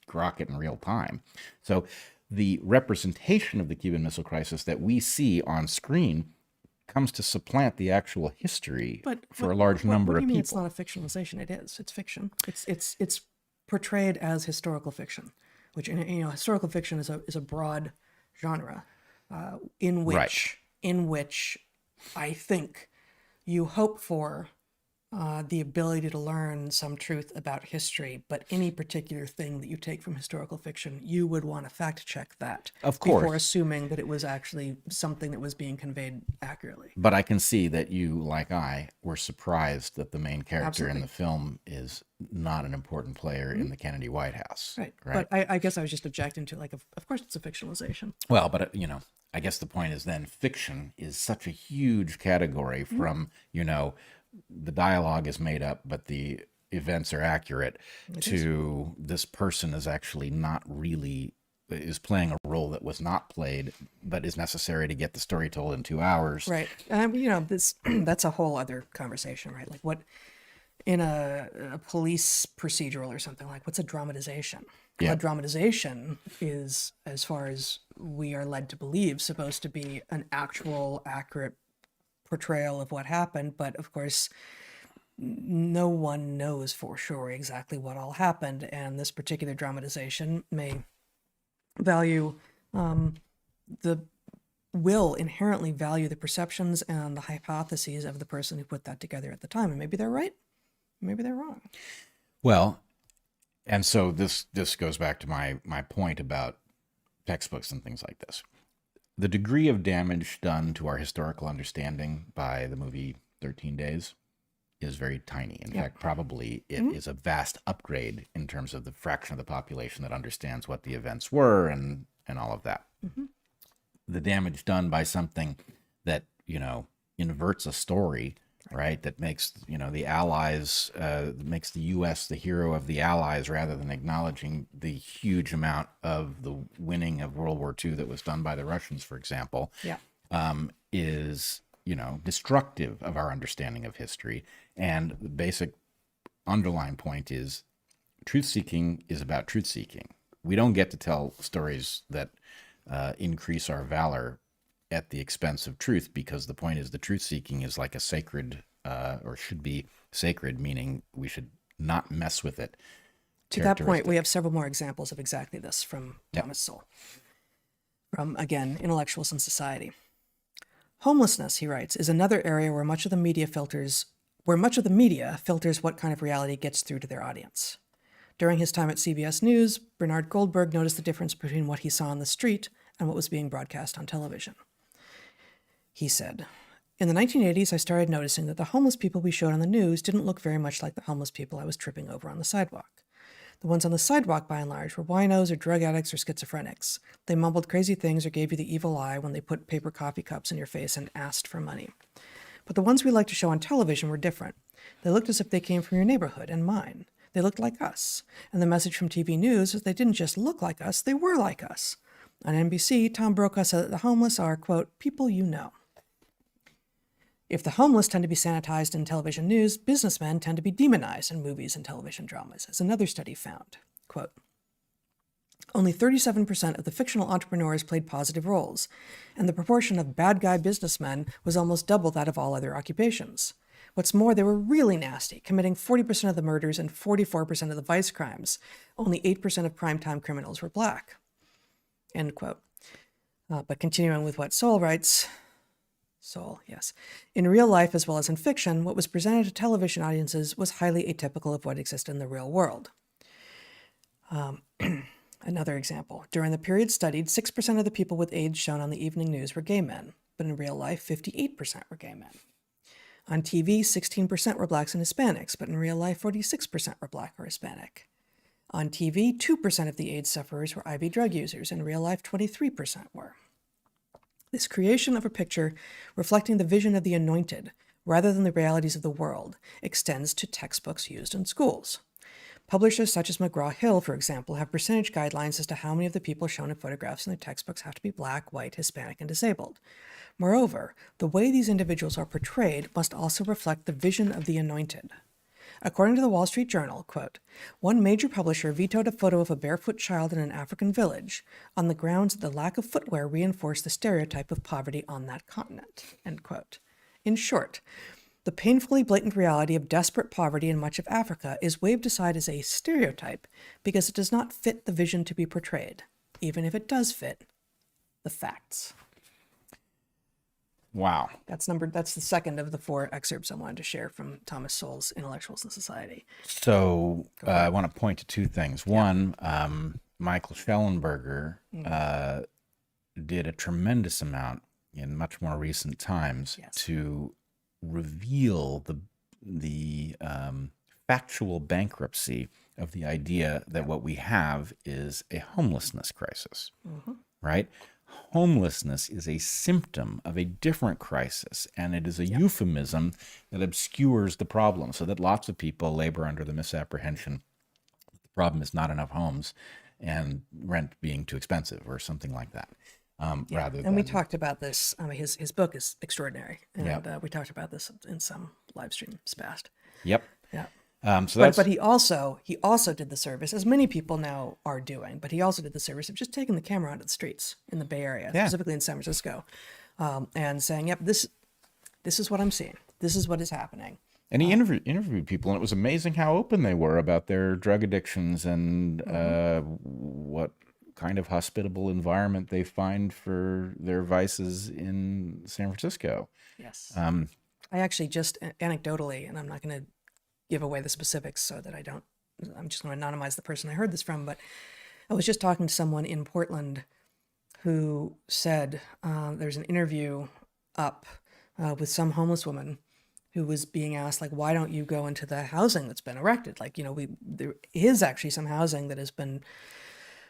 grok it in real time. So the representation of the Cuban Missile Crisis that we see on screen comes to supplant the actual history for a large number of people. It's not a fictionalization. It is. It's fiction. It's portrayed as historical fiction, which historical fiction is a broad genre in which I think you hope for the ability to learn some truth about history, but any particular thing that you take from historical fiction, you would want to fact check that, of course, before assuming that it was actually something that was being conveyed accurately. But I can see that you, like I, were surprised that the main character in the film is not an important player in the Kennedy White House. Right. But I guess I was just objecting to, of course it's a fictionalization. Well, but I guess the point is then fiction is such a huge category from, the dialogue is made up, but the events are accurate, this person is actually not really, is playing a role that was not played, but is necessary to get the story told in 2 hours. Right. That's a whole other conversation, right? Like what, in a police procedural or something, what's a dramatization? Yeah. A dramatization is, as far as we are led to believe, supposed to be an actual, accurate portrayal of what happened. But of course, no one knows for sure exactly what all happened. And this particular dramatization may value will inherently value the perceptions and the hypotheses of the person who put that together at the time. And maybe they're right, maybe they're wrong. Well, and so this goes back to my point about textbooks and things like this. The degree of damage done to our historical understanding by the movie 13 Days is very tiny. In fact, probably it is a vast upgrade in terms of the fraction of the population that understands what the events were and all of that. The damage done by something that, inverts a story, right? That makes, the Allies, makes the U.S. the hero of the Allies rather than acknowledging the huge amount of the winning of World War II that was done by the Russians, for example, is, destructive of our understanding of history. And the basic underlying point is truth-seeking is about truth-seeking. We don't get to tell stories that increase our valor at the expense of truth, because the point is the truth-seeking is like a sacred, or should be sacred, meaning we should not mess with it. To that point, we have several more examples of exactly this from Thomas Sowell, from, again, Intellectuals in Society. Homelessness, he writes, is another area where much of the media filters what kind of reality gets through to their audience. During his time at CBS News, Bernard Goldberg noticed the difference between what he saw on the street and what was being broadcast on television. He said, "In the 1980s, I started noticing that the homeless people we showed on the news didn't look very much like the homeless people I was tripping over on the sidewalk. The ones on the sidewalk, by and large, were winos or drug addicts or schizophrenics. They mumbled crazy things or gave you the evil eye when they put paper coffee cups in your face and asked for money. But the ones we liked to show on television were different. They looked as if they came from your neighborhood and mine. They looked like us. And the message from TV news is they didn't just look like us, they were like us. On NBC, Tom Brokaw said that the homeless are, quote, people you know. If the homeless tend to be sanitized in television news, businessmen tend to be demonized in movies and television dramas, as another study found. Quote, only 37% of the fictional entrepreneurs played positive roles, and the proportion of bad guy businessmen was almost double that of all other occupations. What's more, they were really nasty, committing 40% of the murders and 44% of the vice crimes. Only 8% of primetime criminals were black. End quote. But continuing with what Sowell writes, Sowell, yes. In real life as well as in fiction, what was presented to television audiences was highly atypical of what existed in the real world. Another example. During the period studied, 6% of the people with AIDS shown on the evening news were gay men, but in real life, 58% were gay men. On TV, 16% were blacks and Hispanics, but in real life, 46% were black or Hispanic. On TV, 2% of the AIDS sufferers were IV drug users. In real life, 23% were. This creation of a picture reflecting the vision of the anointed, rather than the realities of the world, extends to textbooks used in schools. Publishers such as McGraw-Hill, for example, have percentage guidelines as to how many of the people shown in photographs in their textbooks have to be black, white, Hispanic, and disabled. Moreover, the way these individuals are portrayed must also reflect the vision of the anointed. According to the Wall Street Journal, quote, one major publisher vetoed a photo of a barefoot child in an African village on the grounds that the lack of footwear reinforced the stereotype of poverty on that continent, end quote. In short, the painfully blatant reality of desperate poverty in much of Africa is waved aside as a stereotype because it does not fit the vision to be portrayed, even if it does fit the facts. Wow. That's the second of the 4 excerpts I wanted to share from Thomas Sowell's Intellectuals in Society. So I want to point to 2 things. One, Michael Schellenberger did a tremendous amount in much more recent times to reveal the factual bankruptcy of the idea that what we have is a homelessness crisis, right? Homelessness is a symptom of a different crisis, and it is a euphemism that obscures the problem, so that lots of people labor under the misapprehension that the problem is not enough homes and rent being too expensive or something like that. We talked about this. His book is extraordinary, and we talked about this in some live streams past. Yep. Yeah. But he also did the service, as many people now are doing, but he also did the service of just taking the camera onto the streets in the Bay Area, specifically in San Francisco, and saying, yep, This is what I'm seeing. This is what is happening. And he interviewed people, and it was amazing how open they were about their drug addictions and what kind of hospitable environment they find for their vices in San Francisco. Yes. I actually just anecdotally, and I'm not going to give away the specifics so that I'm just going to anonymize the person I heard this from, but I was just talking to someone in Portland who said there's an interview up with some homeless woman who was being asked, like, why don't you go into the housing that's been erected? Like, there is actually some housing that has been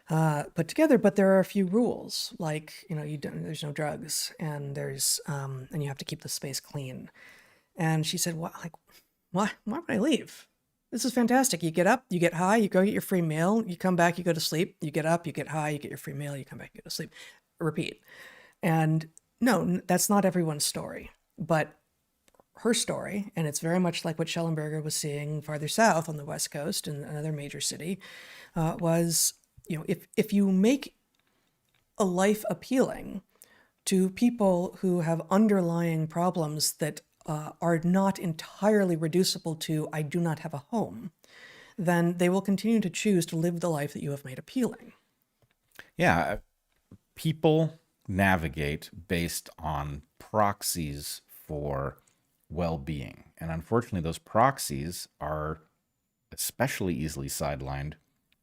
put together, but there are a few rules, like, there's no drugs, and and you have to keep the space clean. And she said, why would I leave? This is fantastic. You get up, you get high, you go get your free meal, you come back, you go to sleep, you get up, you get high, you get your free meal, you come back, you go to sleep, repeat. And no, that's not everyone's story, but her story, and it's very much like what Schellenberger was seeing farther south on the West Coast in another major city, was, if you make a life appealing to people who have underlying problems that are not entirely reducible to, I do not have a home, then they will continue to choose to live the life that you have made appealing. Yeah. People navigate based on proxies for well-being. And unfortunately, those proxies are especially easily sidelined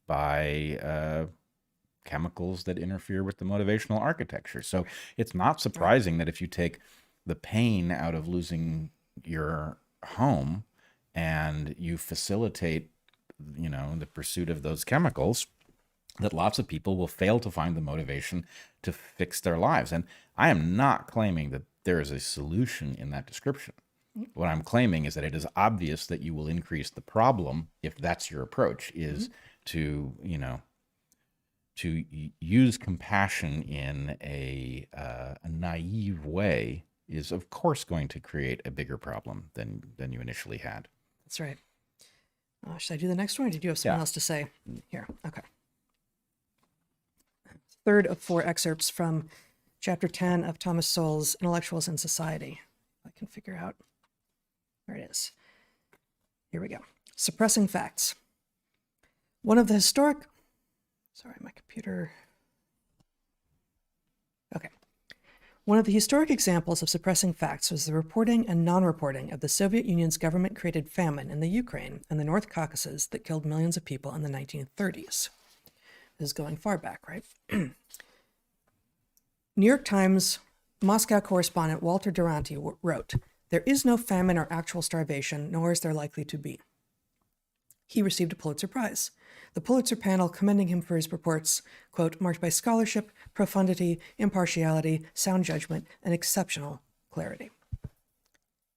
by chemicals that interfere with the motivational architecture. So it's not surprising that if you take the pain out of losing your home and you facilitate, the pursuit of those chemicals, that lots of people will fail to find the motivation to fix their lives. And I am not claiming that there is a solution in that description. What I'm claiming is that it is obvious that you will increase the problem if that's your approach, is to use compassion in a naive way is, of course, going to create a bigger problem than you initially had. That's right. Should I do the next one, or did you have something else to say? Here, okay. Third of 4 excerpts from Chapter 10 of Thomas Sowell's Intellectuals in Society. I can figure out where it is. Here we go. Suppressing facts. One of the historic... Sorry, my computer... Okay. One of the historic examples of suppressing facts was the reporting and non-reporting of the Soviet Union's government-created famine in the Ukraine and the North Caucasus that killed millions of people in the 1930s. This is going far back, right? New York Times Moscow correspondent Walter Duranty wrote, "There is no famine or actual starvation, nor is there likely to be." He received a Pulitzer Prize. The Pulitzer panel commending him for his reports, quote, "marked by scholarship, profundity, impartiality, sound judgment, and exceptional clarity."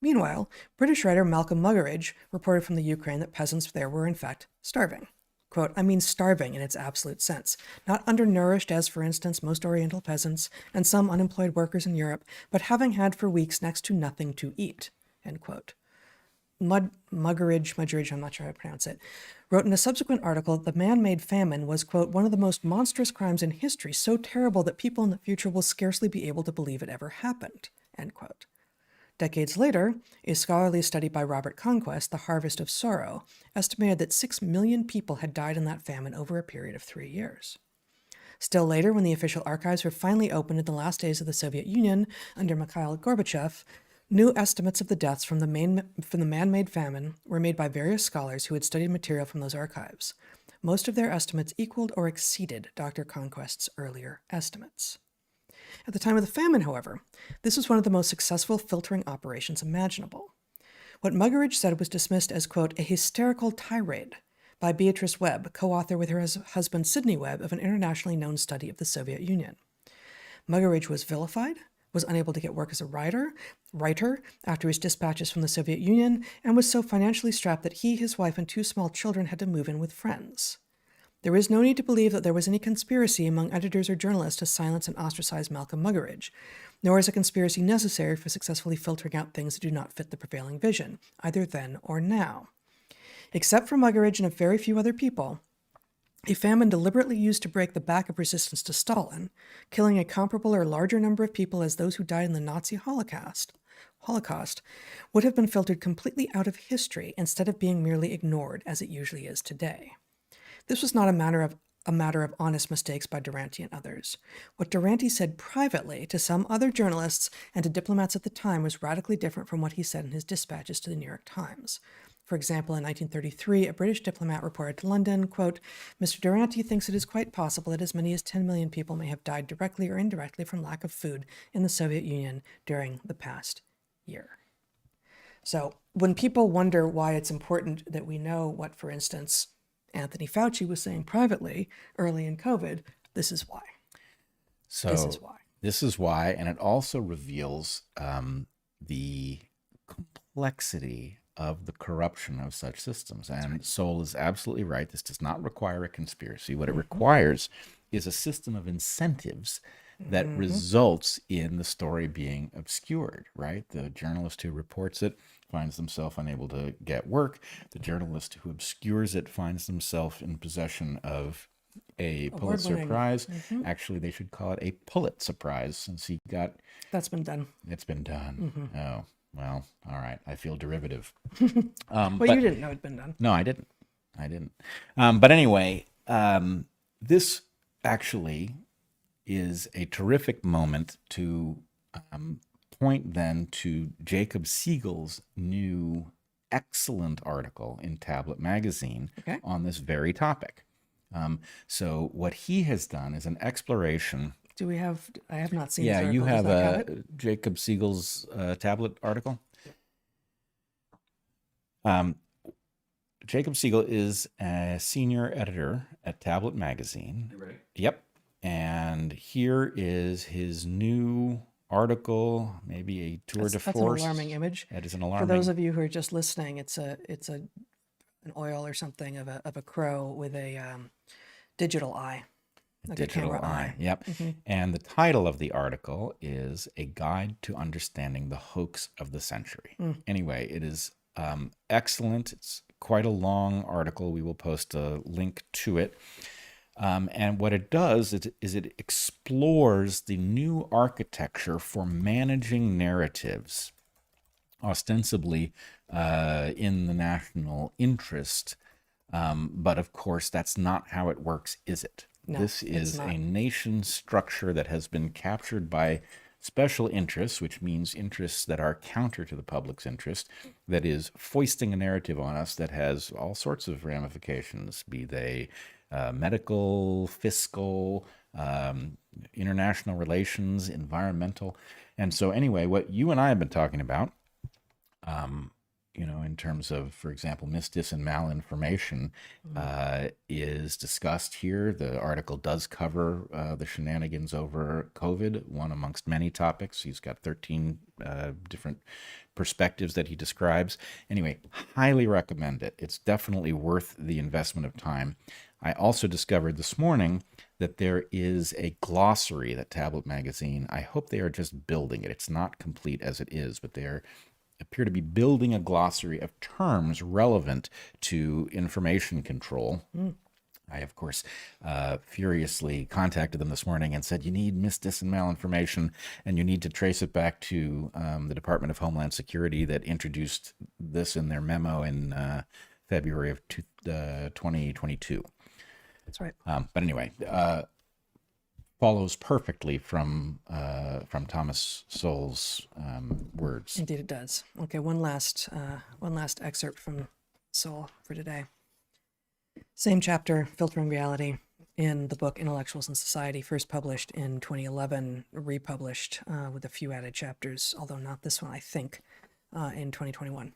Meanwhile, British writer Malcolm Muggeridge reported from the Ukraine that peasants there were in fact starving. Quote, "I mean starving in its absolute sense, not undernourished as, for instance, most Oriental peasants and some unemployed workers in Europe, but having had for weeks next to nothing to eat," end quote. Muggeridge, I'm not sure how to pronounce it, wrote in a subsequent article that the man-made famine was, quote, "one of the most monstrous crimes in history, so terrible that people in the future will scarcely be able to believe it ever happened," end quote. Decades later, a scholarly study by Robert Conquest, The Harvest of Sorrow, estimated that 6 million people had died in that famine over a period of 3 years. Still later, when the official archives were finally opened in the last days of the Soviet Union under Mikhail Gorbachev, new estimates of the deaths from the man-made famine were made by various scholars who had studied material from those archives. Most of their estimates equaled or exceeded Dr. Conquest's earlier estimates. At the time of the famine, however, this was one of the most successful filtering operations imaginable. What Muggeridge said was dismissed as, quote, "a hysterical tirade" by Beatrice Webb, co-author with her husband Sidney Webb of an internationally known study of the Soviet Union. Muggeridge was vilified, was unable to get work as a writer after his dispatches from the Soviet Union, and was so financially strapped that he, his wife, and 2 small children had to move in with friends. There is no need to believe that there was any conspiracy among editors or journalists to silence and ostracize Malcolm Muggeridge, nor is a conspiracy necessary for successfully filtering out things that do not fit the prevailing vision, either then or now. Except for Muggeridge and a very few other people, a famine deliberately used to break the back of resistance to Stalin, killing a comparable or larger number of people as those who died in the Nazi Holocaust, Holocaust would have been filtered completely out of history instead of being merely ignored as it usually is today. This was not a matter of honest mistakes by Durante and others. What Durante said privately to some other journalists and to diplomats at the time was radically different from what he said in his dispatches to the New York Times. For example, in 1933, a British diplomat reported to London, quote, "Mr. Durante thinks it is quite possible that as many as 10 million people may have died directly or indirectly from lack of food in the Soviet Union during the past year." So when people wonder why it's important that we know what, for instance, Anthony Fauci was saying privately early in COVID, this is why. So this is why, and it also reveals the complexity of the corruption of such systems. And Sowell is absolutely right. This does not require a conspiracy. What it requires is a system of incentives that results in the story being obscured, right? The journalist who reports it finds themselves unable to get work. The journalist who obscures it finds themselves in possession of a Pulitzer Prize. Actually, they should call it a Pulitzer Prize, since he got... That's been done. It's been done. Oh, well, all right. I feel derivative. Well, you didn't know it'd been done. No, I didn't. But anyway, this actually is a terrific moment to point then to Jacob Siegel's new excellent article in Tablet Magazine on this very topic. So what he has done is an exploration. Do we have? I have not seen. Yeah, this you have it? Jacob Siegel's Tablet article. Jacob Siegel is a senior editor at Tablet Magazine. You ready? Yep. And here is his new article, maybe a tour de force. That's an alarming image. That is an alarming. For those of you who are just listening, it's an oil or something of a crow with a digital eye. Like digital a camera eye. Yep. And the title of the article is A Guide to Understanding the Hoax of the Century. Anyway, it is excellent. It's quite a long article. We will post a link to it. And what it does is it explores the new architecture for managing narratives, ostensibly in the national interest. But of course, that's not how it works, is it? No, this is a nation structure that has been captured by special interests, which means interests that are counter to the public's interest, that is foisting a narrative on us that has all sorts of ramifications, be they medical, fiscal, international relations, environmental. And so anyway, what you and I have been talking about, in terms of, for example, misdis and malinformation, is discussed here. The article does cover the shenanigans over COVID, one amongst many topics. He's got 13 different perspectives that he describes. Anyway, highly recommend it. It's definitely worth the investment of time. I also discovered this morning that there is a glossary that Tablet Magazine, I hope they are just building it. It's not complete as it is, but they appear to be building a glossary of terms relevant to information control. I, of course, furiously contacted them this morning and said, you need misdis and malinformation, and you need to trace it back to the Department of Homeland Security that introduced this in their memo in February of 2022. That's right. But anyway, follows perfectly from Thomas Sowell's words. Indeed, it does. Okay, one last excerpt from Sowell for today. Same chapter, Filtering Reality, in the book Intellectuals and Society, first published in 2011, republished with a few added chapters, although not this one, I think, in 2021.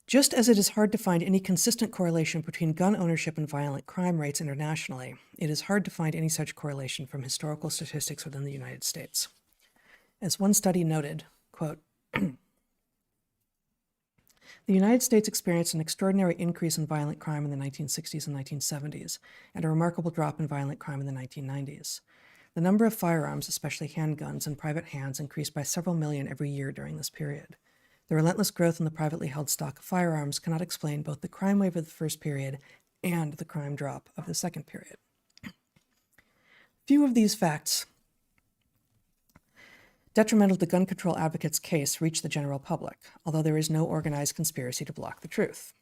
Just as it is hard to find any consistent correlation between gun ownership and violent crime rates internationally, it is hard to find any such correlation from historical statistics within the United States. As one study noted, quote, the United States experienced an extraordinary increase in violent crime in the 1960s and 1970s, and a remarkable drop in violent crime in the 1990s. The number of firearms, especially handguns, in private hands increased by several million every year during this period. The relentless growth in the privately held stock of firearms cannot explain both the crime wave of the first period and the crime drop of the second period. Few of these facts detrimental to gun control advocates' case reach the general public, although there is no organized conspiracy to block the truth.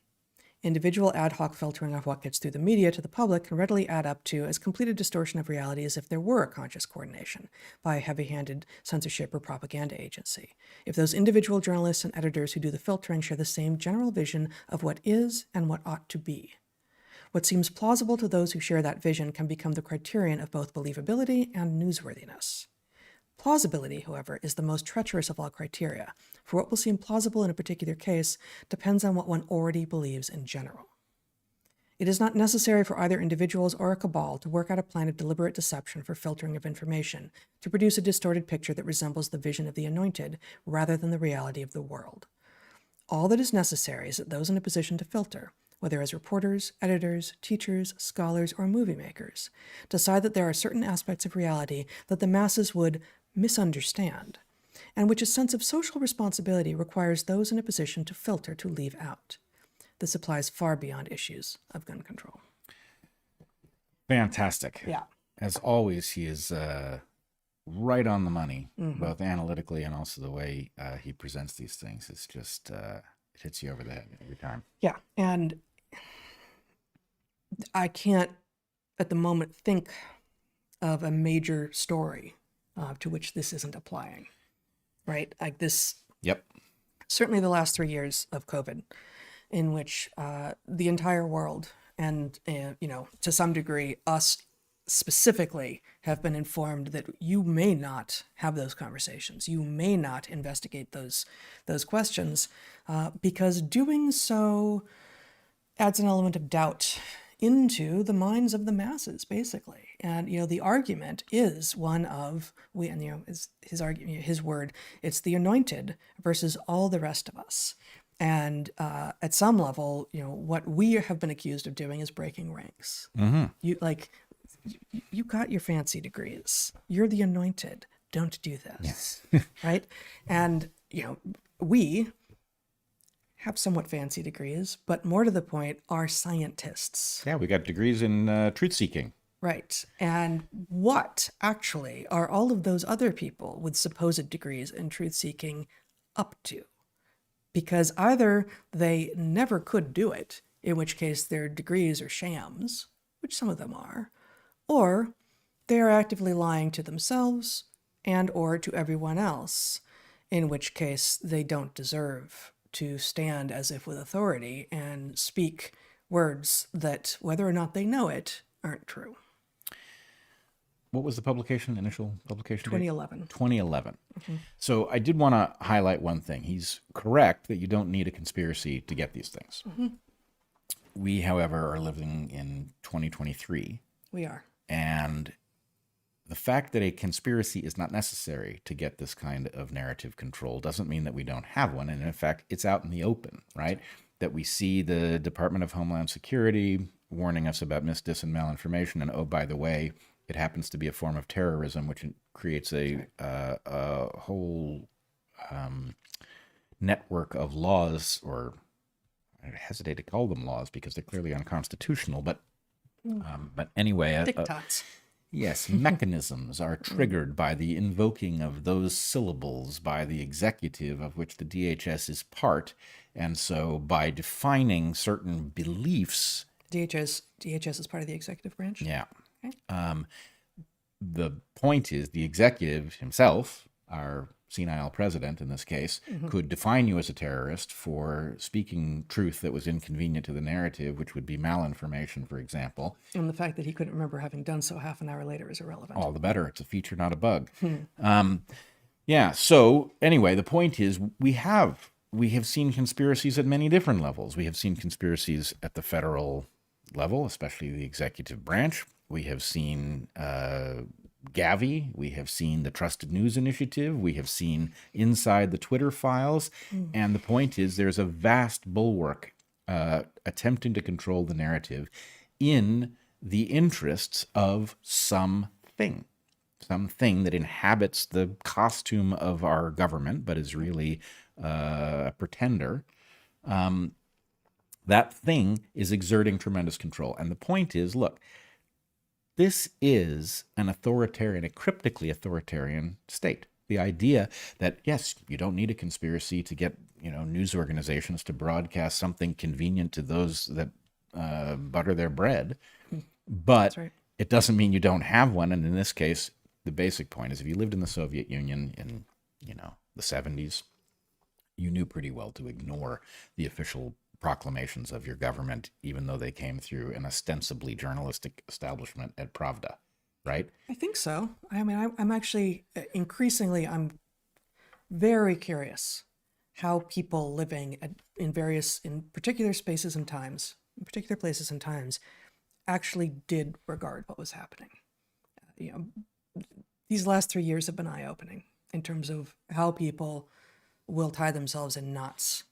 Individual ad hoc filtering of what gets through the media to the public can readily add up to as complete a distortion of reality as if there were a conscious coordination by a heavy-handed censorship or propaganda agency. If those individual journalists and editors who do the filtering share the same general vision of what is and what ought to be. What seems plausible to those who share that vision can become the criterion of both believability and newsworthiness. Plausibility, however, is the most treacherous of all criteria, for what will seem plausible in a particular case depends on what one already believes in general. It is not necessary for either individuals or a cabal to work out a plan of deliberate deception for filtering of information to produce a distorted picture that resembles the vision of the anointed rather than the reality of the world. All that is necessary is that those in a position to filter, whether as reporters, editors, teachers, scholars, or movie makers, decide that there are certain aspects of reality that the masses would misunderstand, and which a sense of social responsibility requires those in a position to filter to leave out. This applies far beyond issues of gun control. Fantastic. Yeah. As always, he is right on the money, both analytically and also the way he presents these things. It's just, it hits you over the head every time. Yeah, and I can't at the moment think of a major story to which this isn't applying, right? Like this. Yep. Certainly the last 3 years of COVID, in which the entire world and, to some degree, us specifically have been informed that you may not have those conversations. You may not investigate those questions because doing so adds an element of doubt into the minds of the masses, basically. And the argument is one of his argument, his word. It's the anointed versus all the rest of us. And at some level, what we have been accused of doing is breaking ranks. You got your fancy degrees. You're the anointed. Don't do this, right? And we have somewhat fancy degrees, but more to the point, are scientists. Yeah, we got degrees in truth-seeking. Right. And what actually are all of those other people with supposed degrees in truth-seeking up to? Because either they never could do it, in which case their degrees are shams, which some of them are, or they are actively lying to themselves and or to everyone else, in which case they don't deserve to stand as if with authority and speak words that, whether or not they know it, aren't true. What was the initial publication? 2011. Date? 2011. So I did want to highlight one thing. He's correct that you don't need a conspiracy to get these things. We, however, are living in 2023. We are. And the fact that a conspiracy is not necessary to get this kind of narrative control doesn't mean that we don't have one. And in fact, it's out in the open, right? That we see the Department of Homeland Security warning us about misdis and malinformation. And oh, by the way, it happens to be a form of terrorism, which creates a whole network of laws, or I hesitate to call them laws because they're clearly unconstitutional. But anyway, Diktats. Yes, mechanisms are triggered by the invoking of those syllables by the executive, of which the DHS is part. And so by defining certain beliefs... DHS is part of the executive branch? Yeah. Okay. The point is the executive himself, our senile president in this case, could define you as a terrorist for speaking truth that was inconvenient to the narrative, which would be malinformation, for example. And the fact that he couldn't remember having done so half an hour later is irrelevant. All the better. It's a feature, not a bug. Yeah. So anyway, the point is we have seen conspiracies at many different levels. We have seen conspiracies at the federal level, especially the executive branch. We have seen Gavi. We have seen the Trusted News Initiative. We have seen inside the Twitter files. And the point is there's a vast bulwark attempting to control the narrative in the interests of something that inhabits the costume of our government, but is really a pretender. That thing is exerting tremendous control. And the point is, look, this is an authoritarian, a cryptically authoritarian state. The idea that, yes, you don't need a conspiracy to get, news organizations to broadcast something convenient to those that butter their bread, but That's right. it doesn't mean you don't have one. And in this case, the basic point is if you lived in the Soviet Union in, the 70s, you knew pretty well to ignore the official proclamations of your government, even though they came through an ostensibly journalistic establishment at Pravda, right? I think so. I mean, I'm actually increasingly, I'm very curious how people living in particular spaces and times, in particular places and times, actually did regard what was happening. These last 3 years have been eye-opening in terms of how people will tie themselves in knots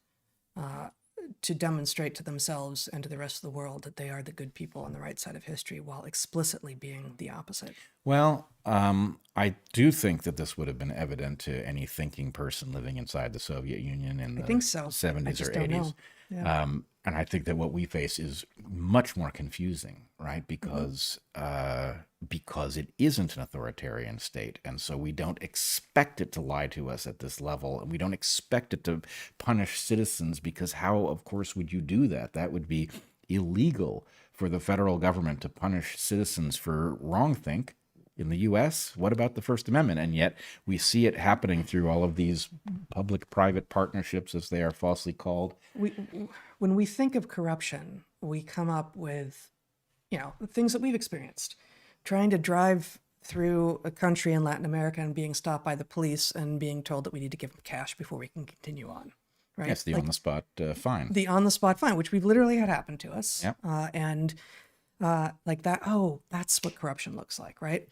to demonstrate to themselves and to the rest of the world that they are the good people on the right side of history while explicitly being the opposite. Well, I do think that this would have been evident to any thinking person living inside the Soviet Union in the think so. 70s or 80s. Yeah. And I think that what we face is much more confusing, right? Because it isn't an authoritarian state. And so we don't expect it to lie to us at this level. And we don't expect it to punish citizens because how, of course, would you do that? That would be illegal for the federal government to punish citizens for wrongthink. In the U.S., what about the First Amendment? And yet we see it happening through all of these public-private partnerships, as they are falsely called. When we think of corruption, we come up with, things that we've experienced. Trying to drive through a country in Latin America and being stopped by the police and being told that we need to give them cash before we can continue on. Right? Yes, the on-the-spot fine. The on-the-spot fine, which we've literally had happen to us. Yep. Like that, that's what corruption looks like, right?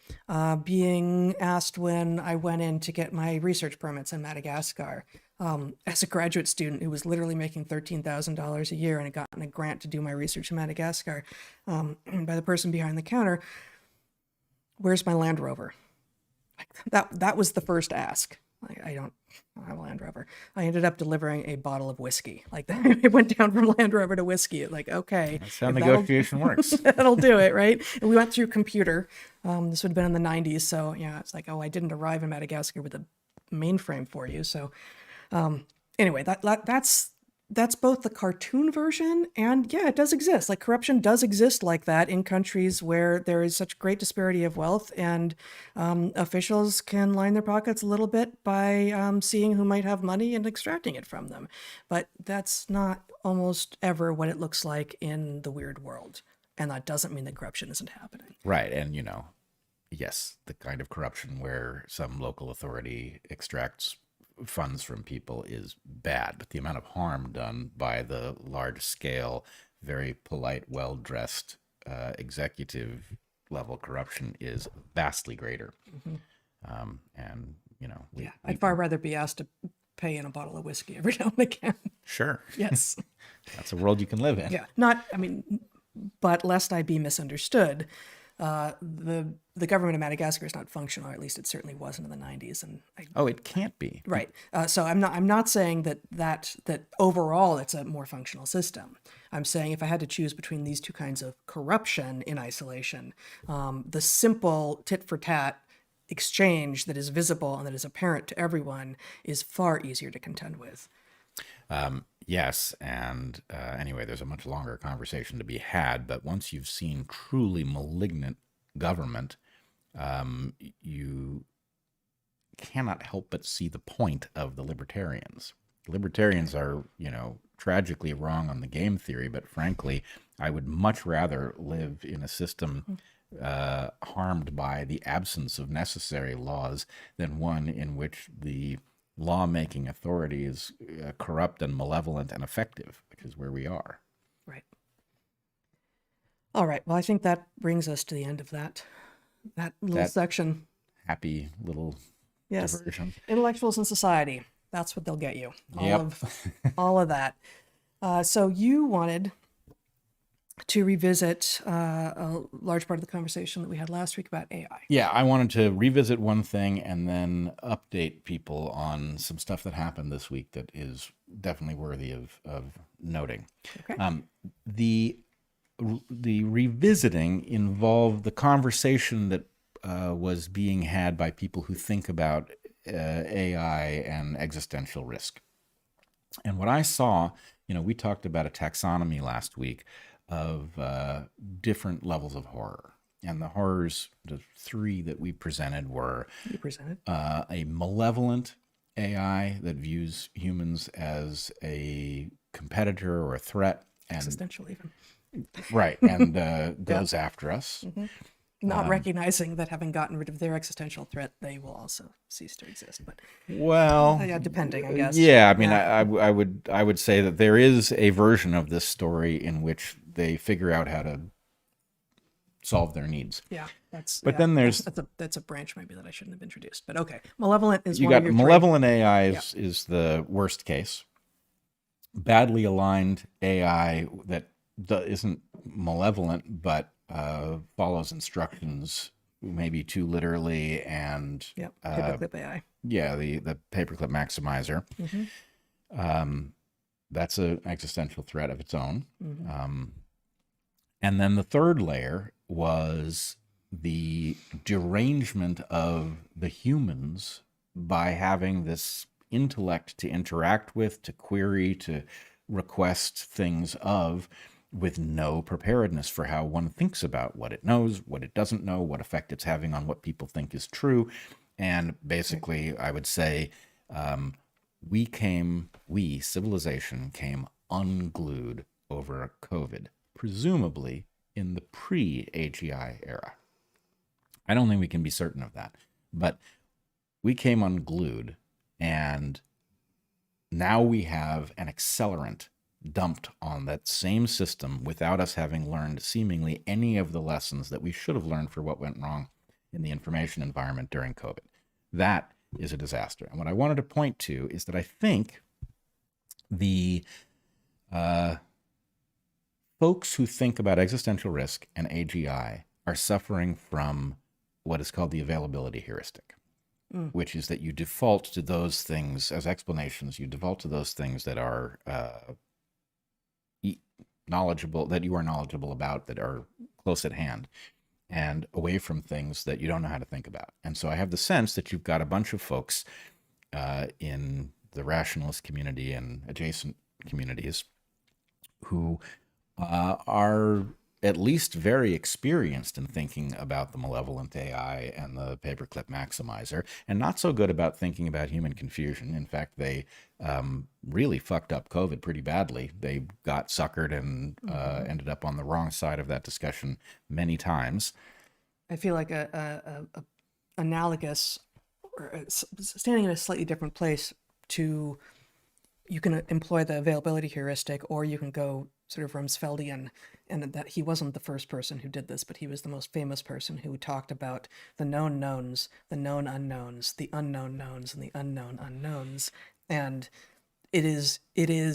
Being asked when I went in to get my research permits in Madagascar, as a graduate student who was literally making $13,000 a year and had gotten a grant to do my research in Madagascar, by the person behind the counter, where's my Land Rover? That was the first ask. I don't have a Land Rover. I ended up delivering a bottle of whiskey. Like that, it went down from Land Rover to whiskey. Like, okay. That's how negotiation works. That'll do it, right? And we went through computer. This would have been in the 90s. So, it's like, I didn't arrive in Madagascar with a mainframe for you. So, anyway, that's both the cartoon version and it does exist. Like corruption does exist like that in countries where there is such great disparity of wealth and officials can line their pockets a little bit by seeing who might have money and extracting it from them. But that's not almost ever what it looks like in the weird world. And that doesn't mean that corruption isn't happening. Right. And, yes, the kind of corruption where some local authority extracts funds from people is bad, but the amount of harm done by the large-scale, very polite, well-dressed executive level corruption is vastly greater. Mm-hmm. I'd far rather be asked to pay in a bottle of whiskey every now and again. Sure. Yes. That's a world you can live in. Yeah. But lest I be misunderstood, the government of Madagascar is not functional, or at least it certainly wasn't in the 90s. And it can't be. Right. So I'm not saying that overall it's a more functional system. I'm saying if I had to choose between these two kinds of corruption in isolation, the simple tit for tat exchange that is visible and that is apparent to everyone is far easier to contend with. Yes, and anyway, there's a much longer conversation to be had, but once you've seen truly malignant government, you cannot help but see the point of the libertarians. Libertarians are, tragically wrong on the game theory, but frankly, I would much rather live in a system harmed by the absence of necessary laws than one in which the lawmaking authority is corrupt and malevolent and effective, which is where we are. Right. All right. Well, I think that brings us to the end of that little section. Happy little diversion. Intellectuals in society. That's what they'll get you. Yep. All of that. So you wanted to revisit a large part of the conversation that we had last week about AI. Yeah, I wanted to revisit one thing and then update people on some stuff that happened this week that is definitely worthy of noting. Okay. The revisiting involved the conversation that was being had by people who think about AI and existential risk. And what I saw, we talked about a taxonomy last week of different levels of horror. And the horrors, the three that we presented were a malevolent AI that views humans as a competitor or a threat. And, existential even. Right, and goes after us. Mm-hmm. Not recognizing that having gotten rid of their existential threat, they will also cease to exist. But yeah, depending, I guess. Yeah, I mean, I would say that there is a version of this story in which they figure out how to solve their needs. Yeah, then there's that's a branch maybe that I shouldn't have introduced. But okay, malevolent is you one got of your malevolent AI is the worst case. Badly aligned AI that isn't malevolent but follows instructions maybe too literally, and paperclip AI. Yeah, the paperclip maximizer. Mm-hmm. That's an existential threat of its own. Mm-hmm. And then the third layer was the derangement of the humans by having this intellect to interact with, to query, to request things of, with no preparedness for how one thinks about what it knows, what it doesn't know, what effect it's having on what people think is true. And basically, I would say civilization came unglued over COVID, presumably in the pre-AGI era. I don't think we can be certain of that, but we came unglued, and now we have an accelerant dumped on that same system without us having learned seemingly any of the lessons that we should have learned for what went wrong in the information environment during COVID. That is a disaster. And what I wanted to point to is that I think the folks who think about existential risk and AGI are suffering from what is called the availability heuristic, which is that you default to those things as explanations. You default to those things that are knowledgeable, that you are knowledgeable about, that are close at hand, and away from things that you don't know how to think about. And so I have the sense that you've got a bunch of folks in the rationalist community and adjacent communities who are at least very experienced in thinking about the malevolent AI and the paperclip maximizer, and not so good about thinking about human confusion. In fact, they really fucked up COVID pretty badly. They got suckered and ended up on the wrong side of that discussion many times. I feel like a analogous, or standing in a slightly different place to, you can employ the availability heuristic, or you can go sort of Rumsfeldian, and that he wasn't the first person who did this, but he was the most famous person who talked about the known knowns, the known unknowns, the unknown knowns, and the unknown unknowns. And it is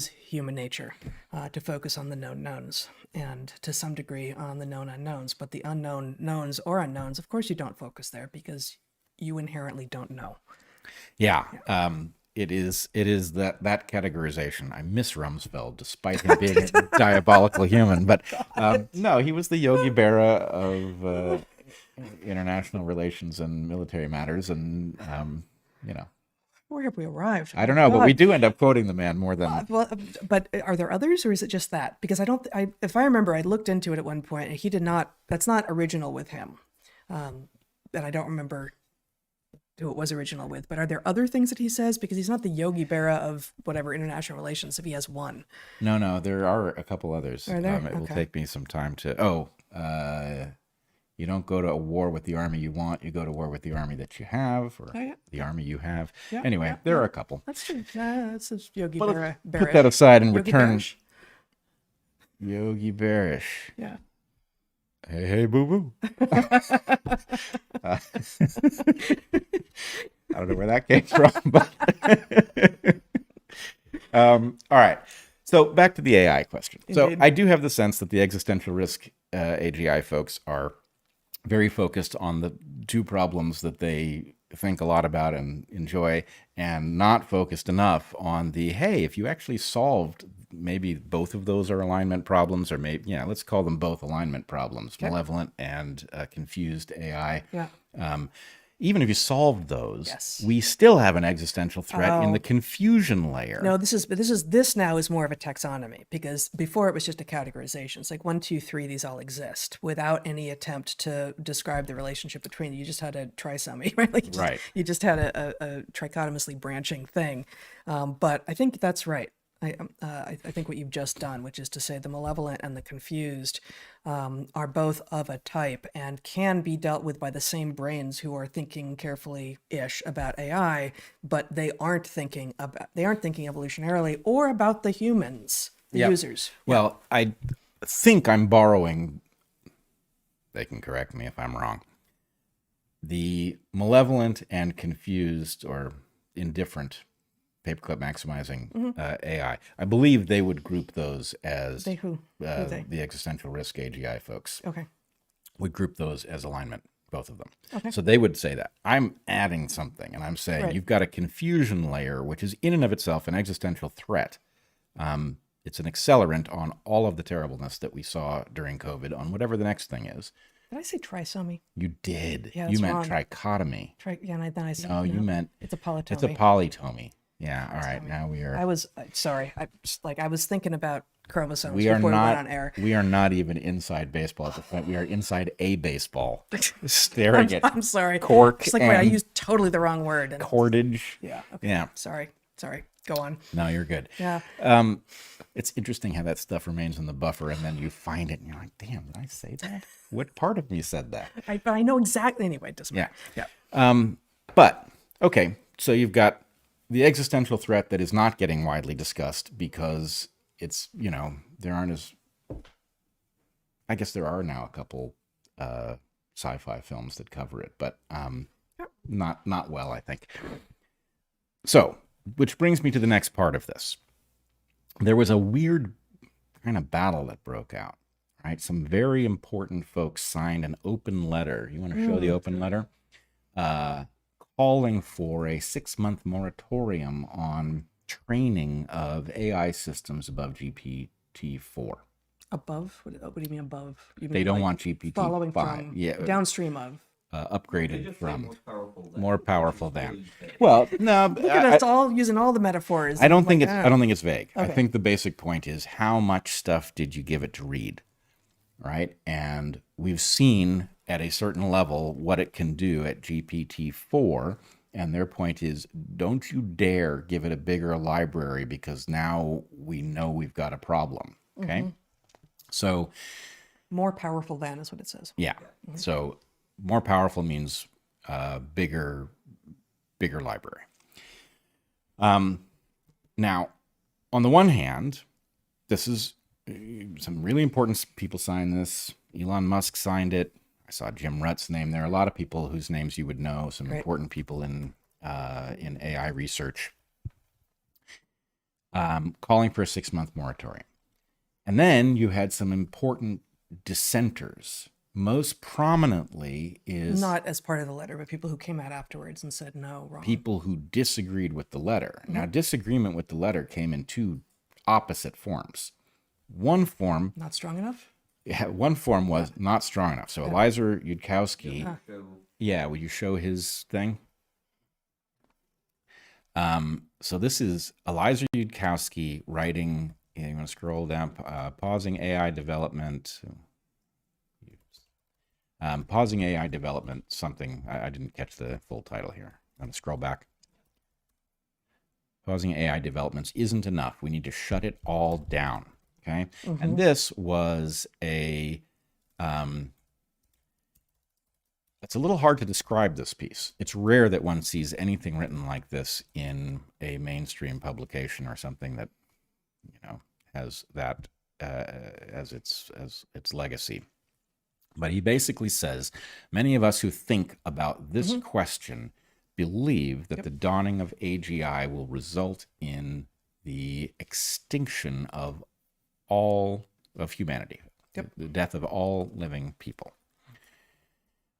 human nature to focus on the known knowns, and to some degree on the known unknowns. But the unknown knowns or unknowns, of course you don't focus there, because you inherently don't know. Yeah. It is that categorization. I miss Rumsfeld, despite him being a diabolical human. But no, he was the Yogi Berra of international relations and military matters. And, Where have we arrived? I don't know, but we do end up quoting the man more than... but are there others, or is it just that? Because if I remember, I looked into it at one point, and he did not, that's not original with him. And I don't remember who it was original with, but are there other things that he says? Because he's not the Yogi Berra of whatever international relations, if he has one. No, there are a couple others. Are there? It will take me some time to... you don't go to a war with the army you want, you go to war with the army that you have, or the army you have. Yeah, anyway, there are a couple. That's true. That's Yogi Berra. Put that aside and Yogi return... Bearish. Yogi Bearish. Yeah. Hey, boo-boo. I don't know where that came from, but... all right. So back to the AI question. Indeed. So I do have the sense that the existential risk AGI folks are very focused on the two problems that they think a lot about and enjoy, and not focused enough on the, hey, if you actually solved maybe both of those are alignment problems, or maybe, let's call them both alignment problems, malevolent and confused AI. Yeah. even if you solved those, Yes. we still have an existential threat in Oh. the confusion layer. No, this now is more of a taxonomy, because before it was just a categorization. It's like 1, 2, 3, these all exist without any attempt to describe the relationship between them. You just had a trisomy, right? Like Right. You just had a trichotomously branching thing. But I think that's right. I think what you've just done, which is to say the malevolent and the confused are both of a type and can be dealt with by the same brains who are thinking carefully-ish about AI, but they aren't thinking evolutionarily or about the humans, the Yep. users. Well, I think I'm borrowing, they can correct me if I'm wrong, the malevolent and confused or indifferent paperclip maximizing AI. I believe they would group those as They who? They? the existential risk AGI folks Okay. would group those as alignment, both of them. Okay. So they would say that. I'm adding something, and I'm saying Right. you've got a confusion layer, which is in and of itself an existential threat. It's an accelerant on all of the terribleness that we saw during COVID, on whatever the next thing is. Did I say trisomy? You did. Yeah, You that's meant wrong. trichotomy. Yeah, and then I said No, you meant it's a polytomy. it's a polytomy. Yeah. All right. Now we are. I was sorry. I was thinking about chromosomes We are before we not went on air. We are not even inside baseball at the point. We are inside a baseball, staring at I'm sorry. cork It's like, wait, I and used totally the wrong word. And, cordage. yeah. Okay. Yeah. Sorry. Go on. No, you're good. Yeah. It's interesting how that stuff remains in the buffer, and then you find it, and you're like, "Damn, did I say that? What part of me said that?" But I know exactly. Anyway, it doesn't Yeah. matter. Yeah. But okay, so you've got the existential threat that is not getting widely discussed because it's, there aren't as, I guess there are now a couple sci-fi films that cover it, but not well, I think. So, which brings me to the next part of this. There was a weird kind of battle that broke out, right? Some very important folks signed an open letter. You want to show the open letter? Calling for a 6-month moratorium on training of AI systems above GPT-4. Above? What do you mean above? You mean They don't like want GPT-5. following from, Yeah, downstream of. upgraded from, more powerful than. Well, no, Look at us all using all the metaphors. I don't think like, it's vague. I Okay. think the basic point is how much stuff did you give it to read, right? And we've seen at a certain level what it can do at GPT-4, and their point is, don't you dare give it a bigger library because now we know we've got a problem. Okay, so more powerful than is what it says. yeah, so more powerful means bigger library. Now, on the one hand, this is some really important people signed this. Elon Musk signed it. I saw Jim Rutt's name. There are a lot of people whose names you would know. Some Right. important people in AI research, calling for a 6-month moratorium. And then you had some important dissenters. Most prominently is Not as part of the letter, but people who came out afterwards and said, no, wrong. people who disagreed with the letter. Now, disagreement with the letter came in two opposite forms. One form Not strong enough? was not strong enough. So Eliezer Yudkowsky, will you show his thing? So this is Eliezer Yudkowsky writing, you want to scroll down, pausing AI development. Pausing AI development, something. I didn't catch the full title here. I'm going to scroll back. Pausing AI developments isn't enough. We need to shut it all down. Okay. And this was it's a little hard to describe this piece. It's rare that one sees anything written like this in a mainstream publication or something that, has that as its legacy. But he basically says, many of us who think about this question believe that the dawning of AGI will result in the extinction of all of humanity, the death of all living people.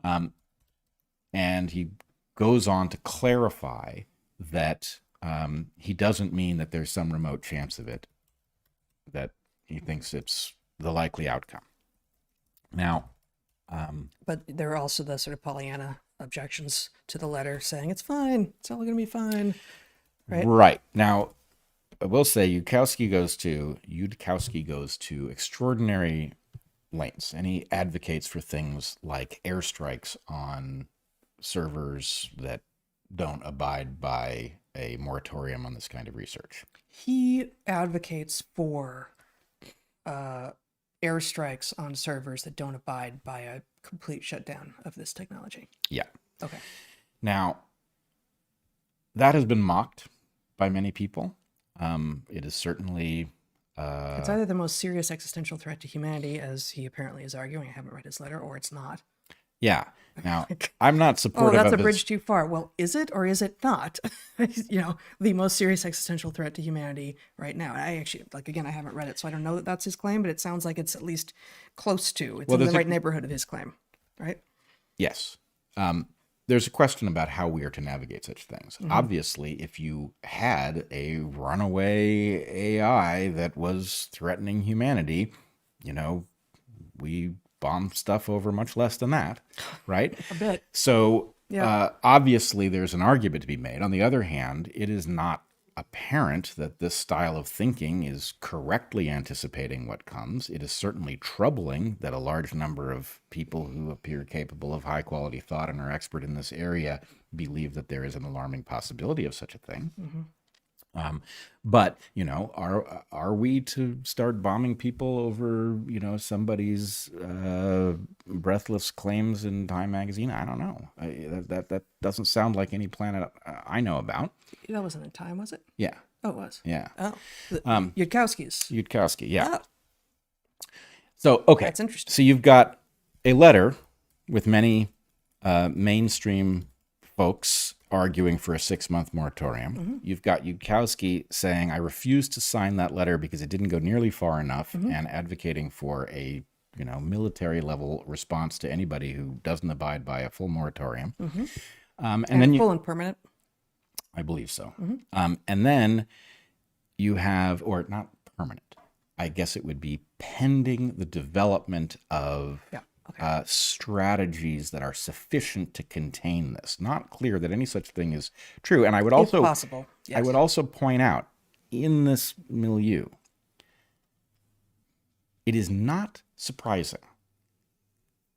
And he goes on to clarify that he doesn't mean that there's some remote chance of it, that he thinks it's the likely outcome. Now, But there are also the sort of Pollyanna objections to the letter, saying it's fine, it's all going to be fine. Right. Right. Now, I will say Yudkowsky goes to extraordinary lengths, and he advocates for things like airstrikes on servers that don't abide by a moratorium on this kind of research. He advocates for airstrikes on servers that don't abide by a complete shutdown of this technology. Yeah. Okay. Now, that has been mocked by many people. It is certainly... it's either the most serious existential threat to humanity, as he apparently is arguing. I haven't read his letter, or it's not. Yeah. Now, I'm not supportive of that's a bridge too far. Well, is it or is it not? The most serious existential threat to humanity right now. And I actually, again, I haven't read it, so I don't know that that's his claim, but it sounds like it's at least close to. It's in the right neighborhood of his claim, right? Yes. There's a question about how we are to navigate such things. Mm-hmm. Obviously, if you had a runaway AI that was threatening humanity, we bomb stuff over much less than that, right? A bit. So obviously there's an argument to be made. On the other hand, it is not apparent that this style of thinking is correctly anticipating what comes. It is certainly troubling that a large number of people who appear capable of high quality thought and are expert in this area believe that there is an alarming possibility of such a thing. Mm-hmm. But are we to start bombing people over somebody's breathless claims in Time magazine? I don't know. That doesn't sound like any planet I know about. That wasn't in Time, was it? Yeah. Oh, it was. Yeah. Oh, Yudkowsky. Yeah. Oh. So okay, that's interesting. So you've got a letter with many mainstream folks arguing for a 6-month moratorium. Mm-hmm. You've got Yudkowsky saying, I refuse to sign that letter because it didn't go nearly far enough, mm-hmm. and advocating for a military level response to anybody who doesn't abide by a full moratorium. Mm-hmm. And then full and permanent? I believe so. Mm-hmm. And then you have, or not permanent, I guess it would be pending the development of... Yeah. Okay. Strategies that are sufficient to contain this. Not clear that any such thing is true. And I would also, if possible, yes. I would also point out, in this milieu, it is not surprising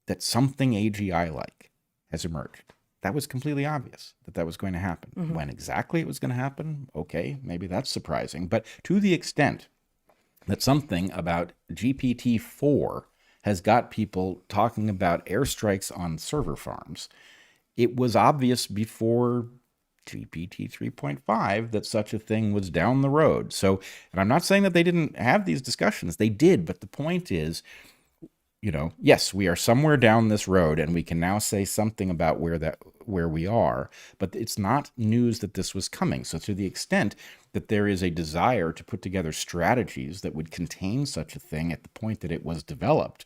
that something AGI-like has emerged. That was completely obvious that was going to happen. Mm-hmm. When exactly it was going to happen, okay, maybe that's surprising. But to the extent that something about GPT-4 has got people talking about airstrikes on server farms, it was obvious before GPT 3.5 that such a thing was down the road. So, and I'm not saying that they didn't have these discussions. They did, but the point is, yes, we are somewhere down this road, and we can now say something about where we are, but it's not news that this was coming. So to the extent that there is a desire to put together strategies that would contain such a thing at the point that it was developed,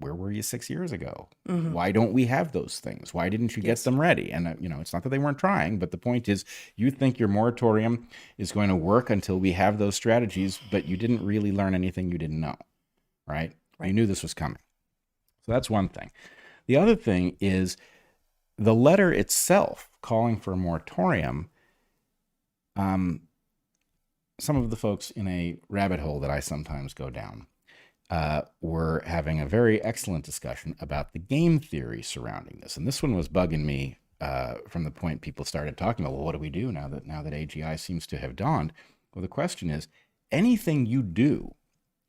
where were you 6 years ago? Mm-hmm. Why don't we have those things? Why didn't you get them ready? And, it's not that they weren't trying, but the point is you think your moratorium is going to work until we have those strategies, but you didn't really learn anything you didn't know, right? You knew this was coming. So that's one thing. The other thing is the letter itself calling for a moratorium. Some of the folks in a rabbit hole that I sometimes go down were having a very excellent discussion about the game theory surrounding this. And this one was bugging me from the point people started talking about, well, what do we do now that AGI seems to have dawned? Well, the question is, anything you do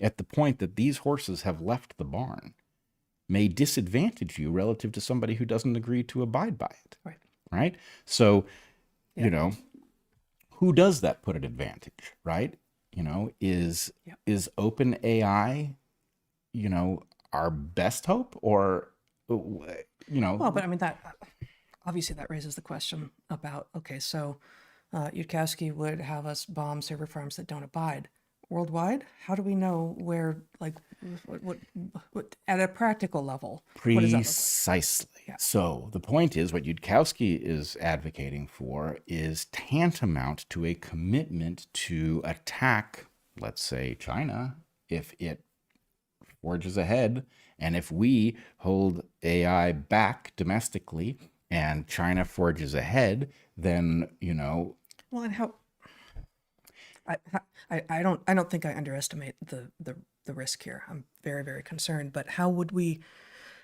at the point that these horses have left the barn may disadvantage you relative to somebody who doesn't agree to abide by it. Right? So, who does that put at advantage, right? Is open AI, our best hope, or, Well, but I mean, that obviously that raises the question about, okay, so Yudkowsky would have us bomb server farms that don't abide. Worldwide, how do we know where, what at a practical level? Precisely. What does that look like? Yeah. So the point is, what Yudkowsky is advocating for is tantamount to a commitment to attack, let's say, China, if it forges ahead And if we hold AI back domestically and China forges ahead, then, Well, and how I don't think I underestimate the risk here. I'm very, very concerned. But how would we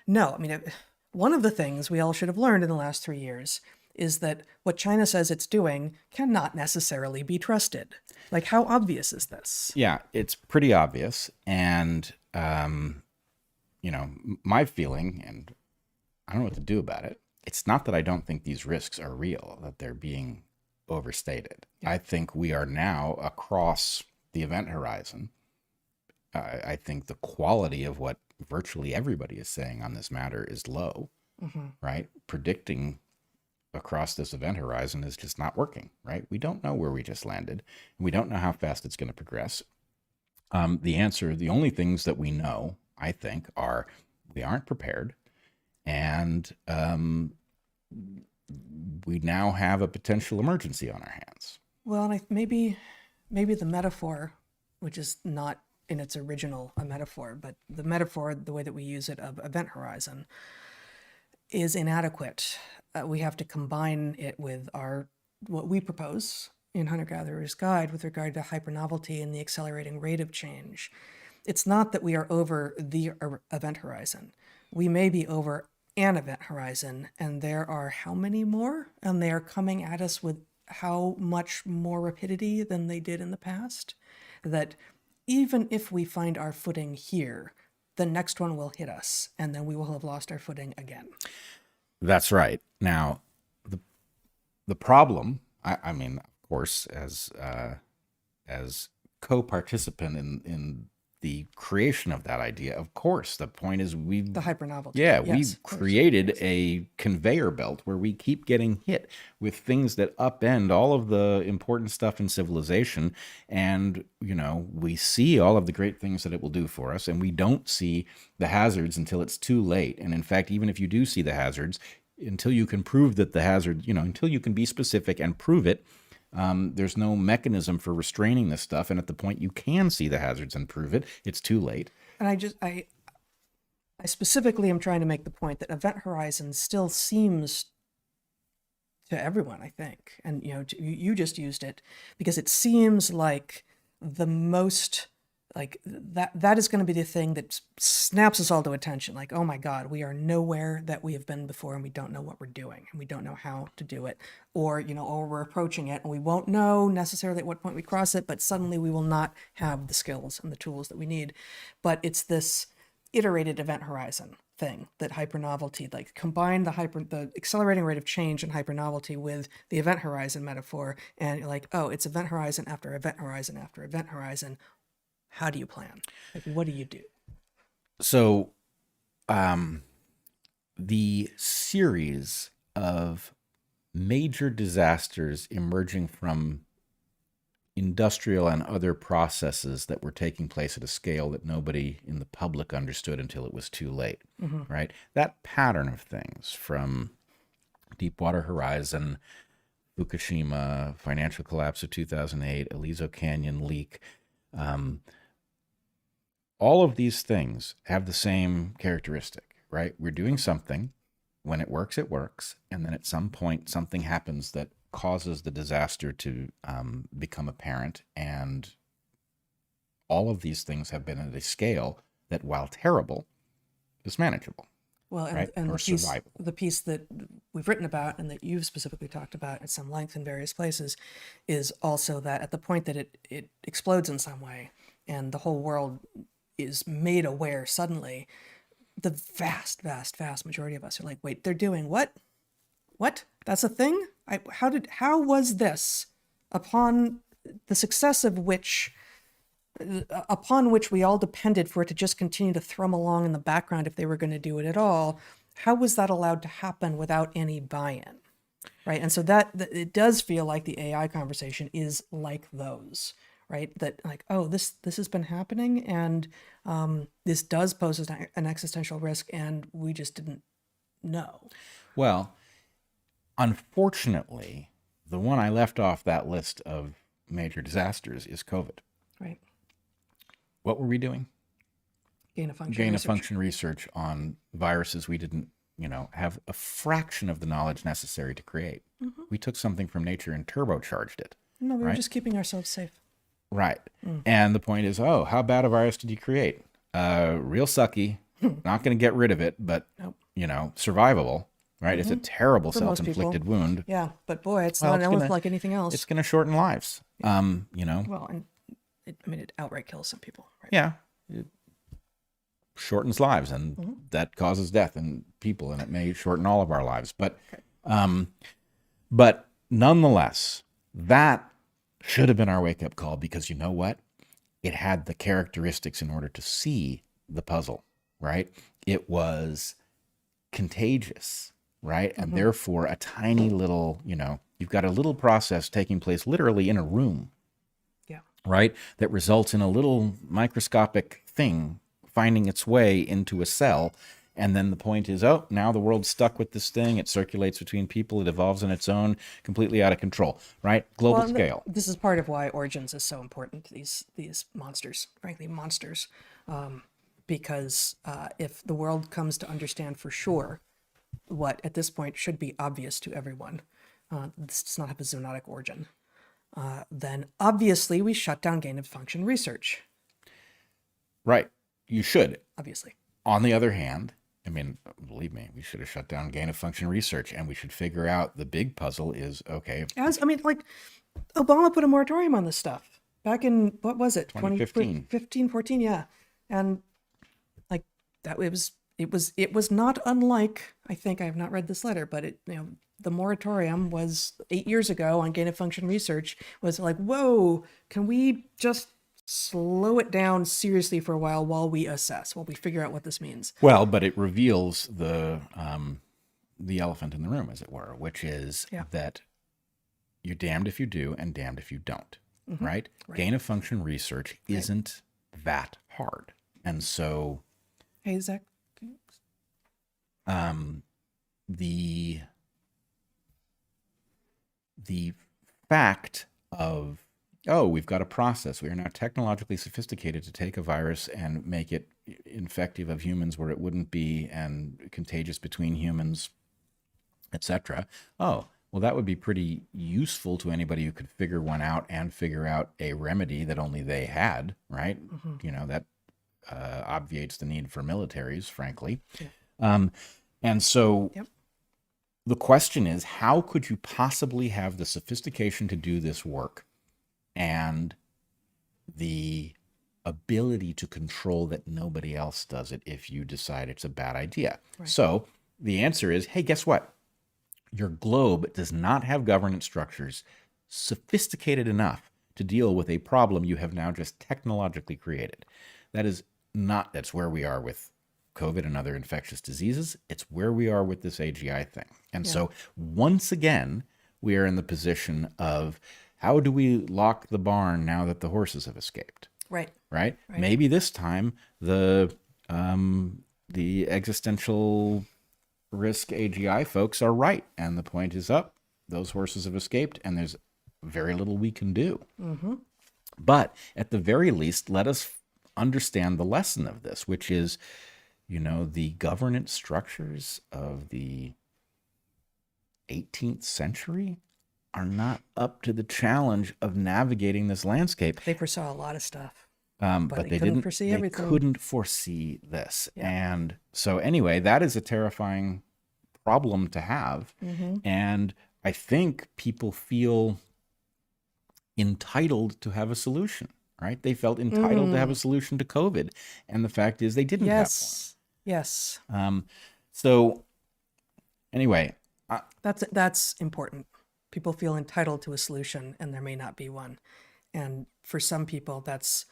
know? I mean, one of the things we all should have learned in the last 3 years is that what China says it's doing cannot necessarily be trusted. Like, how obvious is this? yeah, it's pretty obvious. And, my feeling, and I don't know what to do about it. It's not that I don't think these risks are real, that they're being overstated. Yeah. I think we are now across the event horizon. I think the quality of what virtually everybody is saying on this matter is low, right? Predicting across this event horizon is just not working, right? We don't know where we just landed. We don't know how fast it's going to progress. The only things that we know, I think, are we aren't prepared, and we now have a potential emergency on our hands. Well, and maybe the metaphor, which is not in its original a metaphor, but the metaphor, the way that we use it of event horizon, is inadequate. We have to combine it with what we propose in Hunter-Gatherer's Guide with regard to hypernovelty and the accelerating rate of change. It's not that we are over the event horizon. We may be over an event horizon, and there are how many more? And they are coming at us with how much more rapidity than they did in the past? That even if we find our footing here, the next one will hit us, and then we will have lost our footing again. That's right. Now, the problem, I mean, of course, as co-participant in the creation of that idea, of course, the point is The hypernovelty. yeah, Yes, we've of course. created a conveyor belt where we keep getting hit with things that upend all of the important stuff in civilization. And, we see all of the great things that it will do for us, and we don't see the hazards until it's too late. And in fact, even if you do see the hazards, until you can prove that the hazard, until you can be specific and prove it, there's no mechanism for restraining this stuff. And at the point you can see the hazards and prove it, it's too late. And I specifically am trying to make the point that event horizon still seems to everyone, I think, and you just used it because it seems like the most like that is going to be the thing that snaps us all to attention. Like, oh my God, we are nowhere that we have been before, and we don't know what we're doing, and we don't know how to do it, or we're approaching it, and we won't know necessarily at what point we cross it, but suddenly we will not have the skills and the tools that we need. But it's this iterated event horizon thing that hypernovelty, like combine the accelerating rate of change and hypernovelty with the event horizon metaphor, and you're like, oh, it's event horizon after event horizon after event horizon. How do you plan? Like, what do you do? So, the series of major disasters emerging from industrial and other processes that were taking place at a scale that nobody in the public understood until it was too late, right? That pattern of things, from Deepwater Horizon, Fukushima, financial collapse of 2008, Aliso Canyon leak, all of these things have the same characteristic, right? We're doing something. When it works, and then at some point, something happens that causes the disaster to become apparent. And all of these things have been at a scale that, while terrible, is manageable. Well, right? and Or survival. the piece that we've written about and that you've specifically talked about at some length in various places is also that at the point that it explodes in some way and the whole world is made aware suddenly, the vast majority of us are like, wait, they're doing what? What? That's a thing? How was this, upon the success of which, upon which we all depended for it to just continue to thrum along in the background if they were going to do it at all, how was that allowed to happen without any buy-in? Right? And so that it does feel like the AI conversation is like those, right? That like, oh, this has been happening, and this does pose an existential risk, and we just didn't know. Well, unfortunately, the one I left off that list of major disasters is COVID. Right. What were we doing? gain of function gain of research. function research on viruses we didn't, have a fraction of the knowledge necessary to create. We took something from nature and turbocharged it. No, we were right? just keeping ourselves safe. Right. And the point is, oh, how bad a virus did you create? Real sucky. Not going to get rid of it, but, Nope. Survivable, right? It's a terrible For most people. self-inflicted wound. Yeah, but boy, it's Well, not it's anything gonna- like anything else. It's going to shorten lives. Well, and it outright kills some people. Right? Yeah. It shortens lives, and that causes death in people, and it may shorten all of our lives. But nonetheless, that should have been our wake-up call, because you know what? It had the characteristics in order to see the puzzle, right? It was contagious, right? And therefore a tiny little, you've got a little process taking place literally in a room, Yeah. right? That results in a little microscopic thing finding its way into a cell. And then the point is, oh, now the world's stuck with this thing. It circulates between people. It evolves on its own, completely out of control, right? Global Well, scale. This is part of why Origins is so important. These monsters, frankly, monsters, because if the world comes to understand for sure what at this point should be obvious to everyone, this does not have a zoonotic origin, then obviously we shut down gain of function research. Right. You should. Obviously. On the other hand, I mean, believe me, we should have shut down gain of function research, and we should figure out the big puzzle is, okay, Like Obama put a moratorium on this stuff back in, what was it? 2015. 15, 14, yeah. And like that, it was not unlike, I think, I have not read this letter, but the moratorium was 8 years ago on gain of function research was like, whoa, can we just slow it down seriously for a while we assess, while we figure out what this means. Well, but it reveals the elephant in the room, as it were, which is that you're damned if you do and damned if you don't, right? Gain of function research isn't that hard. And so Hey, Zach. The fact of, oh, we've got a process. We are now technologically sophisticated to take a virus and make it infective of humans where it wouldn't be, and contagious between humans, etc. Oh, well, that would be pretty useful to anybody who could figure one out and figure out a remedy that only they had, right? That obviates the need for militaries, frankly. Yeah. And so the question is, how could you possibly have the sophistication to do this work and the ability to control that nobody else does it if you decide it's a bad idea? Right. So the answer is, hey, guess what? Your globe does not have governance structures sophisticated enough to deal with a problem you have now just technologically created. That's where we are with COVID and other infectious diseases. It's where we are with this AGI thing. And so once again, we are in the position of, how do we lock the barn now that the horses have escaped? Right? Maybe this time the existential risk AGI folks are right, and the point is up. Those horses have escaped, and there's very little we can do. But at the very least, let us understand the lesson of this, which is, the governance structures of the 18th century are not up to the challenge of navigating this landscape. They foresaw a lot of stuff, but they couldn't foresee everything. They couldn't foresee this. And so anyway, that is a terrifying problem to have. And I think people feel entitled to have a solution, right? They felt entitled to have a solution to COVID. And the fact is they didn't have one. Yes. So anyway. That's important. People feel entitled to a solution, and there may not be one. And for some people, that's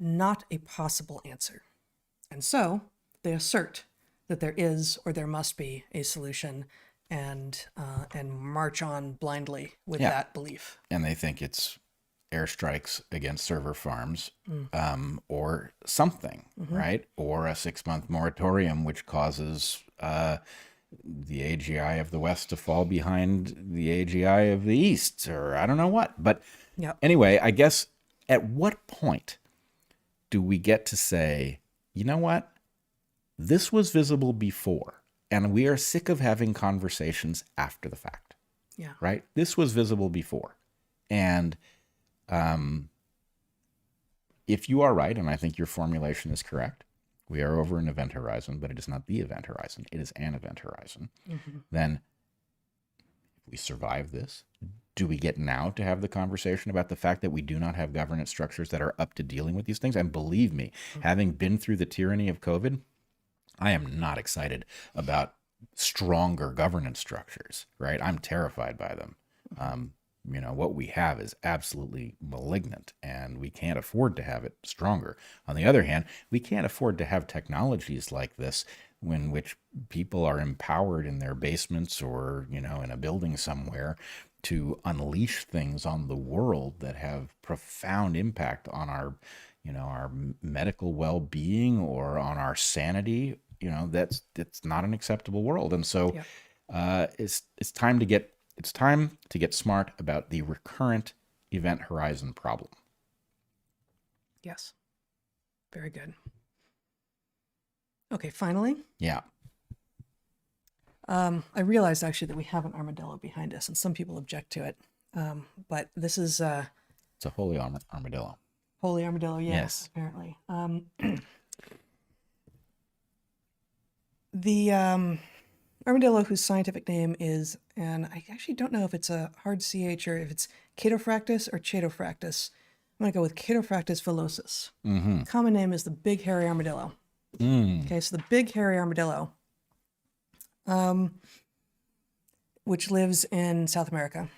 not a possible answer. And so they assert that there is or there must be a solution, and march on blindly with that belief. And they think it's airstrikes against server farms, or something, right? Or a 6-month moratorium, which causes the AGI of the West to fall behind the AGI of the East, or I don't know what. But anyway, I guess at what point do we get to say, you know what? This was visible before, and we are sick of having conversations after the fact. Yeah. Right? This was visible before. And if you are right, and I think your formulation is correct, we are over an event horizon, but it is not the event horizon. It is an event horizon. Then if we survive this, do we get now to have the conversation about the fact that we do not have governance structures that are up to dealing with these things? And believe me, having been through the tyranny of COVID, I am not excited about stronger governance structures, right? I'm terrified by them. What we have is absolutely malignant, and we can't afford to have it stronger. On the other hand, we can't afford to have technologies like this in which people are empowered in their basements or, in a building somewhere to unleash things on the world that have profound impact on our medical well-being or on our sanity. That's not an acceptable world. And so it's time to get smart about the recurrent event horizon problem. Yes. Very good. Okay, finally. Yeah. I realized actually that we have an armadillo behind us, and some people object to it. But this is it's a holy armadillo. Holy armadillo, yes. Apparently. The armadillo, whose scientific name is, and I actually don't know if it's a hard CH or if it's Catophractus or Chatophractus. I'm going to go with Catophractus villosus. Common name is the big hairy armadillo. Okay, so the big hairy armadillo, which lives in South America.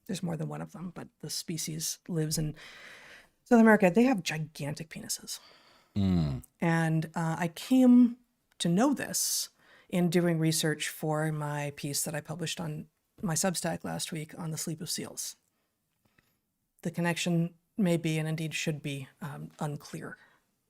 There's more than one of them, but the species lives in South America. They have gigantic penises. And I came to know this in doing research for my piece that I published on my Substack last week on the sleep of seals. The connection may be, and indeed should be, unclear.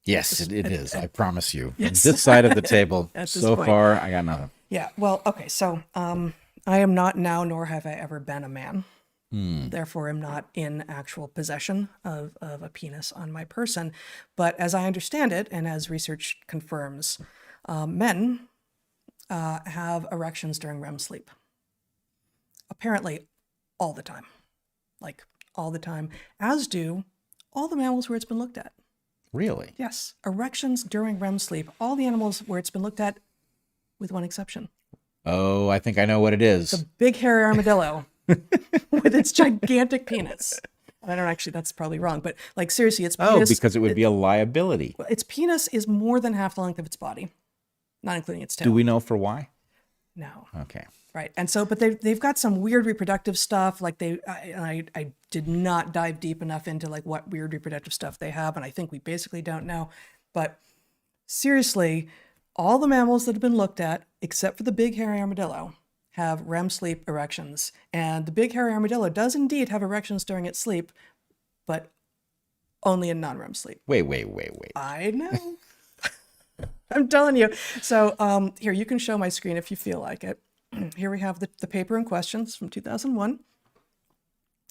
Yes, it is. I promise you. Yes. This side of the table, so far, I got nothing. Yeah, well, okay, so I am not now, nor have I ever been a man. Therefore, I'm not in actual possession of a penis on my person. But as I understand it, and as research confirms, men have erections during REM sleep. Apparently, all the time. Like, all the time. As do all the mammals where it's been looked at. Really? Yes. Erections during REM sleep. All the animals where it's been looked at, with one exception. Oh, I think I know what it is. The big hairy armadillo with its gigantic penis. I don't actually, that's probably wrong, but like seriously, its penis. Oh, because it would be a liability. Its penis is more than half the length of its body, not including its tail. Do we know for why? No. Okay. Right. And so, but they've got some weird reproductive stuff. Like I did not dive deep enough into like what weird reproductive stuff they have. And I think we basically don't know. But seriously, all the mammals that have been looked at, except for the big hairy armadillo, have REM sleep erections. And the big hairy armadillo does indeed have erections during its sleep, but only in non-REM sleep. Wait. I know. I'm telling you. So here, you can show my screen if you feel like it. Here we have the paper in questions from 2001.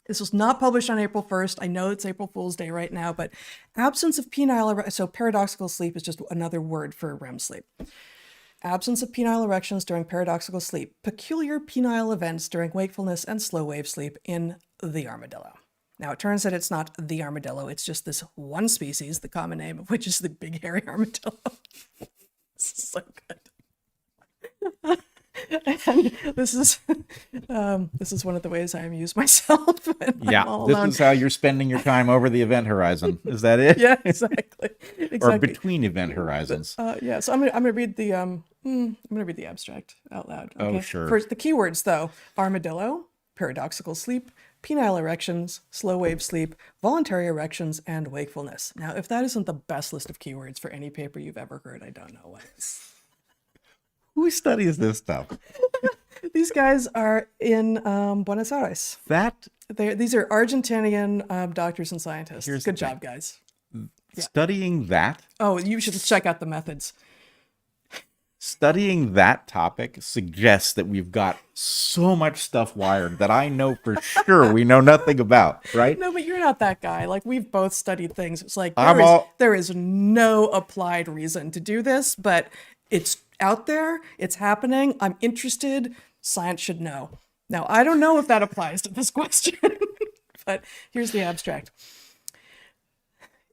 This was not published on April 1st. I know it's April Fool's Day right now, but absence of penile, so paradoxical sleep is just another word for REM sleep. Absence of penile erections during paradoxical sleep. Peculiar penile events during wakefulness and slow wave sleep in the armadillo. Now, it turns out it's not the armadillo. It's just this one species, the common name of which is the big hairy armadillo. This is so good. And this is one of the ways I amuse myself. Yeah, this is how you're spending your time over the event horizon. Is that it? Yeah, exactly. Or between event horizons. Yeah, so I'm gonna read the abstract out loud. Okay? Oh, sure. First, the keywords though: armadillo, paradoxical sleep, penile erections, slow wave sleep, voluntary erections, and wakefulness. Now, if that isn't the best list of keywords for any paper you've ever heard, I don't know what is. Who studies this stuff? These guys are in Buenos Aires. These are Argentinian doctors and scientists. Good job, guys. Studying that? Oh, you should check out the methods. Studying that topic suggests that we've got so much stuff wired that I know for sure we know nothing about, right? No, but you're not that guy. Like, we've both studied things. It's like I'm there is no applied reason to do this, but it's out there. It's happening. I'm interested. Science should know. Now, I don't know if that applies to this question, but here's the abstract.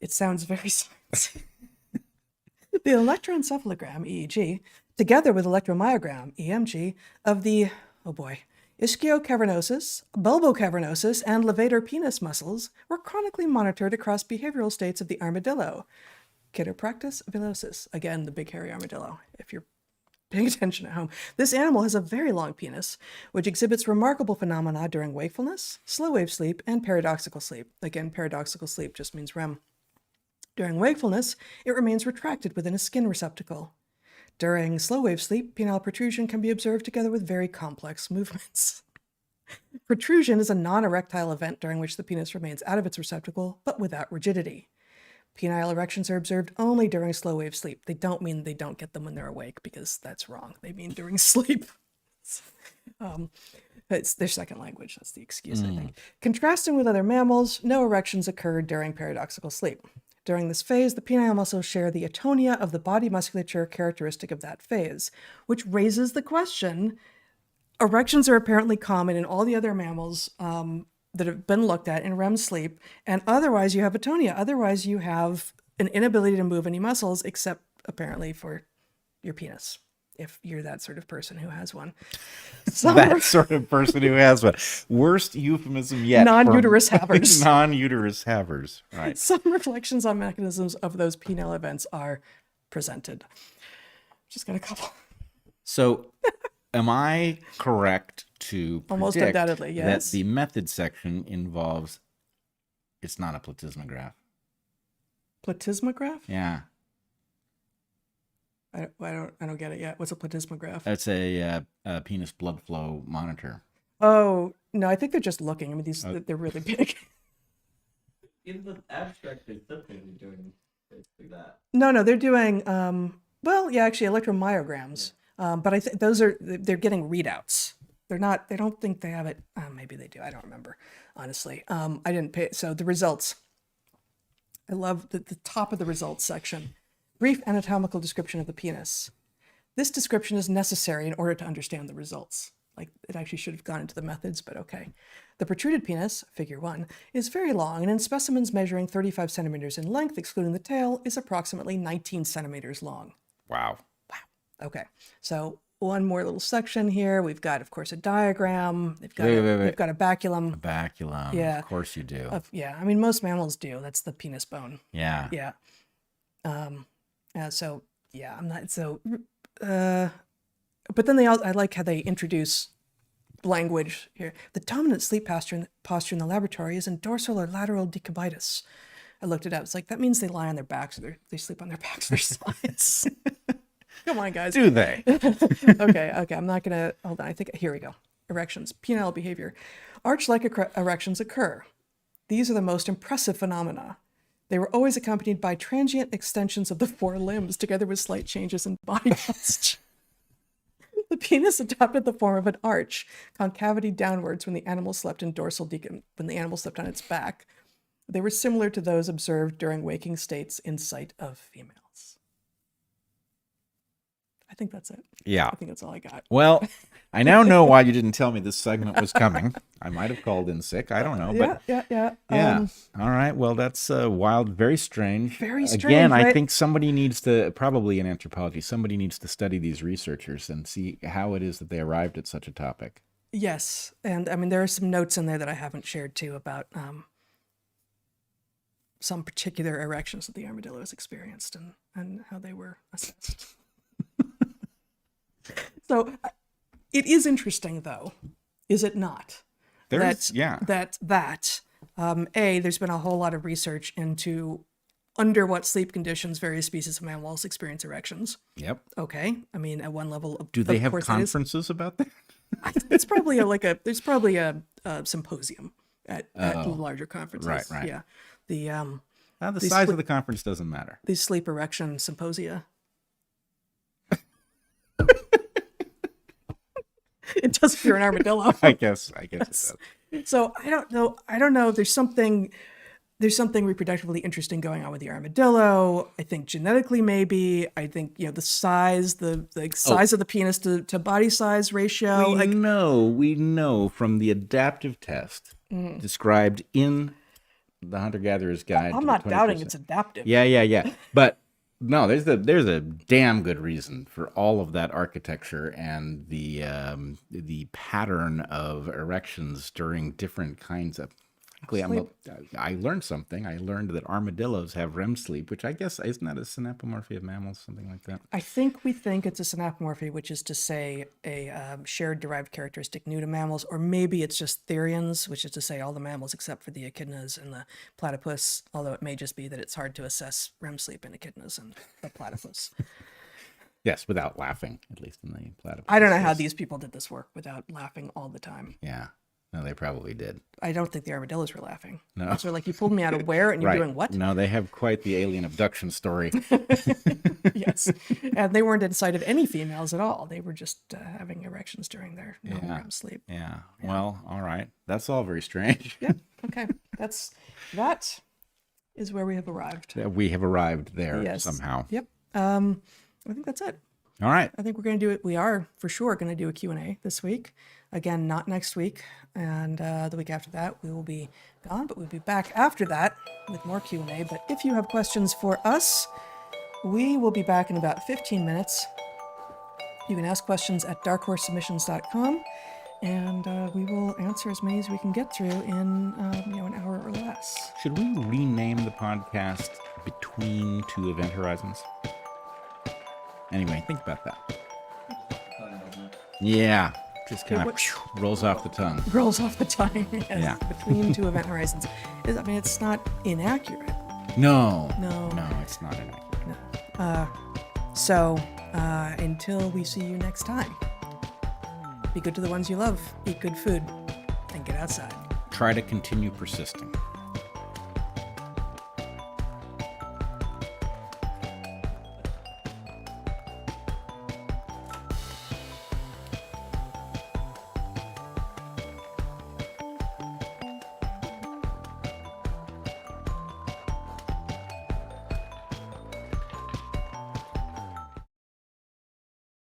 It sounds very science. The electroencephalogram, EEG, together with electromyogram, EMG, of the, oh boy, ischiocavernosus, bulbocavernosus, and levator penis muscles were chronically monitored across behavioral states of the armadillo. Chiropractus villosus, again, the big hairy armadillo, if you're paying attention at home. This animal has a very long penis, which exhibits remarkable phenomena during wakefulness, slow wave sleep, and paradoxical sleep. Again, paradoxical sleep just means REM. During wakefulness, it remains retracted within a skin receptacle. During slow wave sleep, penile protrusion can be observed together with very complex movements. Protrusion is a non-erectile event during which the penis remains out of its receptacle, but without rigidity. Penile erections are observed only during slow wave sleep. They don't mean they don't get them when they're awake, because that's wrong. They mean during sleep. It's their second language. That's the excuse, I think. Contrasting with other mammals, no erections occur during paradoxical sleep. During this phase, the penile muscles share the atonia of the body musculature characteristic of that phase, which raises the question, erections are apparently common in all the other mammals that have been looked at in REM sleep, and otherwise you have atonia. Otherwise you have an inability to move any muscles, except apparently for your penis, if you're that sort of person who has one. That sort of person who has one. Worst euphemism yet. Non-uterus havers. Non-uterus havers, right. Some reflections on mechanisms of those penile events are presented. Just got a couple. So, am I correct to Almost predict undoubtedly, yes. that the method section involves, it's not a platysmograph? Platysmograph? Yeah. I don't get it yet. What's a platysmograph? That's a penis blood flow monitor. Oh, no, I think they're just looking. I mean, they're really big. In the abstract, they said they were doing basically that. No, they're doing, well, yeah, actually electromyograms. Yeah. But I think they're getting readouts. They don't think they have it. Maybe they do. I don't remember, honestly. I didn't pay. So the results. I love the top of the results section. Brief anatomical description of the penis. This description is necessary in order to understand the results. Like, it actually should have gone into the methods, but okay. The protruded penis, figure 1, is very long, and in specimens measuring 35 centimeters in length, excluding the tail, is approximately 19 centimeters long. Wow. Okay, so one more little section here. We've got, of course, a diagram. They've got They've got a baculum. A baculum. Yeah. Of course you do. Yeah, I mean, most mammals do. That's the penis bone. Yeah. Yeah. So yeah, I'm not so. But then I like how they introduce language here. The dominant sleep posture in the laboratory is in dorsal or lateral decubitus. I looked it up. It's like, that means they lie on their backs, or they sleep on their backs or sides. Come on, guys. Do they? Okay. I'm not gonna hold on. I think here we go. Erections, penile behavior. Arch-like erections occur. These are the most impressive phenomena. They were always accompanied by transient extensions of the four-limbs, together with slight changes in body posture. The penis adopted the form of an arch, concavity downwards when the animal slept in dorsal when the animal slept on its back. They were similar to those observed during waking states in sight of females. I think that's it. Yeah. I think that's all I got. Well, I now know why you didn't tell me this segment was coming. I might have called in sick. I don't know. But Yeah. All right. Well, that's wild. Very strange. Very strange. Again, right? I think somebody needs to, probably in anthropology, somebody needs to study these researchers and see how it is that they arrived at such a topic. Yes. And I mean, there are some notes in there that I haven't shared too about some particular erections that the armadillos experienced and how they were assessed. So it is interesting, though, is it not? There's been a whole lot of research into under what sleep conditions various species of mammals experience erections. Yep. Okay. I mean, at one level, do they have conferences about that? It's probably there's probably a symposium at larger conferences. Right. Yeah. The size of the conference doesn't matter. These sleep erection symposia. It does if you're an armadillo. I guess it does. So I don't know. I don't know if there's something reproductively interesting going on with the armadillo. I think genetically, maybe. I think, the size, the size of the penis to body size ratio. We know from the adaptive test described in the Hunter-Gatherer's Guide. I'm to not the doubting 21st it's adaptive. Yeah. But no, there's a damn good reason for all of that architecture and the pattern of erections during different kinds of. I learned something. I learned that armadillos have REM sleep, which I guess isn't that a synapomorphy of mammals, something like that. I think we think it's a synapomorphy, which is to say a shared derived characteristic new to mammals, or maybe it's just therians, which is to say all the mammals except for the echidnas and the platypus, although it may just be that it's hard to assess REM sleep in echidnas and the platypus. Yes, without laughing, at least in the platypus. I don't know how these people did this work without laughing all the time. Yeah. No, they probably did. I don't think the armadillos were laughing. No. It's sort of like, you pulled me out of where and you're Right. doing what? No, they have quite the alien abduction story. Yes. And they weren't inside of any females at all. They were just having erections during their non-REM sleep. Yeah. Well, all right. That's all very strange. Yeah. Okay. That is where we have arrived. We have arrived there Yes. somehow. Yep. I think that's it. All right. I think we're going to do it. We are for sure going to do a Q&A this week. Again, not next week. And the week after that, we will be gone, but we'll be back after that with more Q&A. But if you have questions for us, we will be back in about 15 minutes. You can ask questions at darkhorsesubmissions.com, and we will answer as many as we can get through in an hour or less. Should we rename the podcast Between Two Event Horizons? Anyway, think about that. Yeah. Just kind of rolls off the tongue. Rolls off the tongue. Yes. Yeah. Between two event horizons. It's not inaccurate. No, it's not inaccurate. So, until we see you next time, be good to the ones you love, eat good food, and get outside. Try to continue persisting.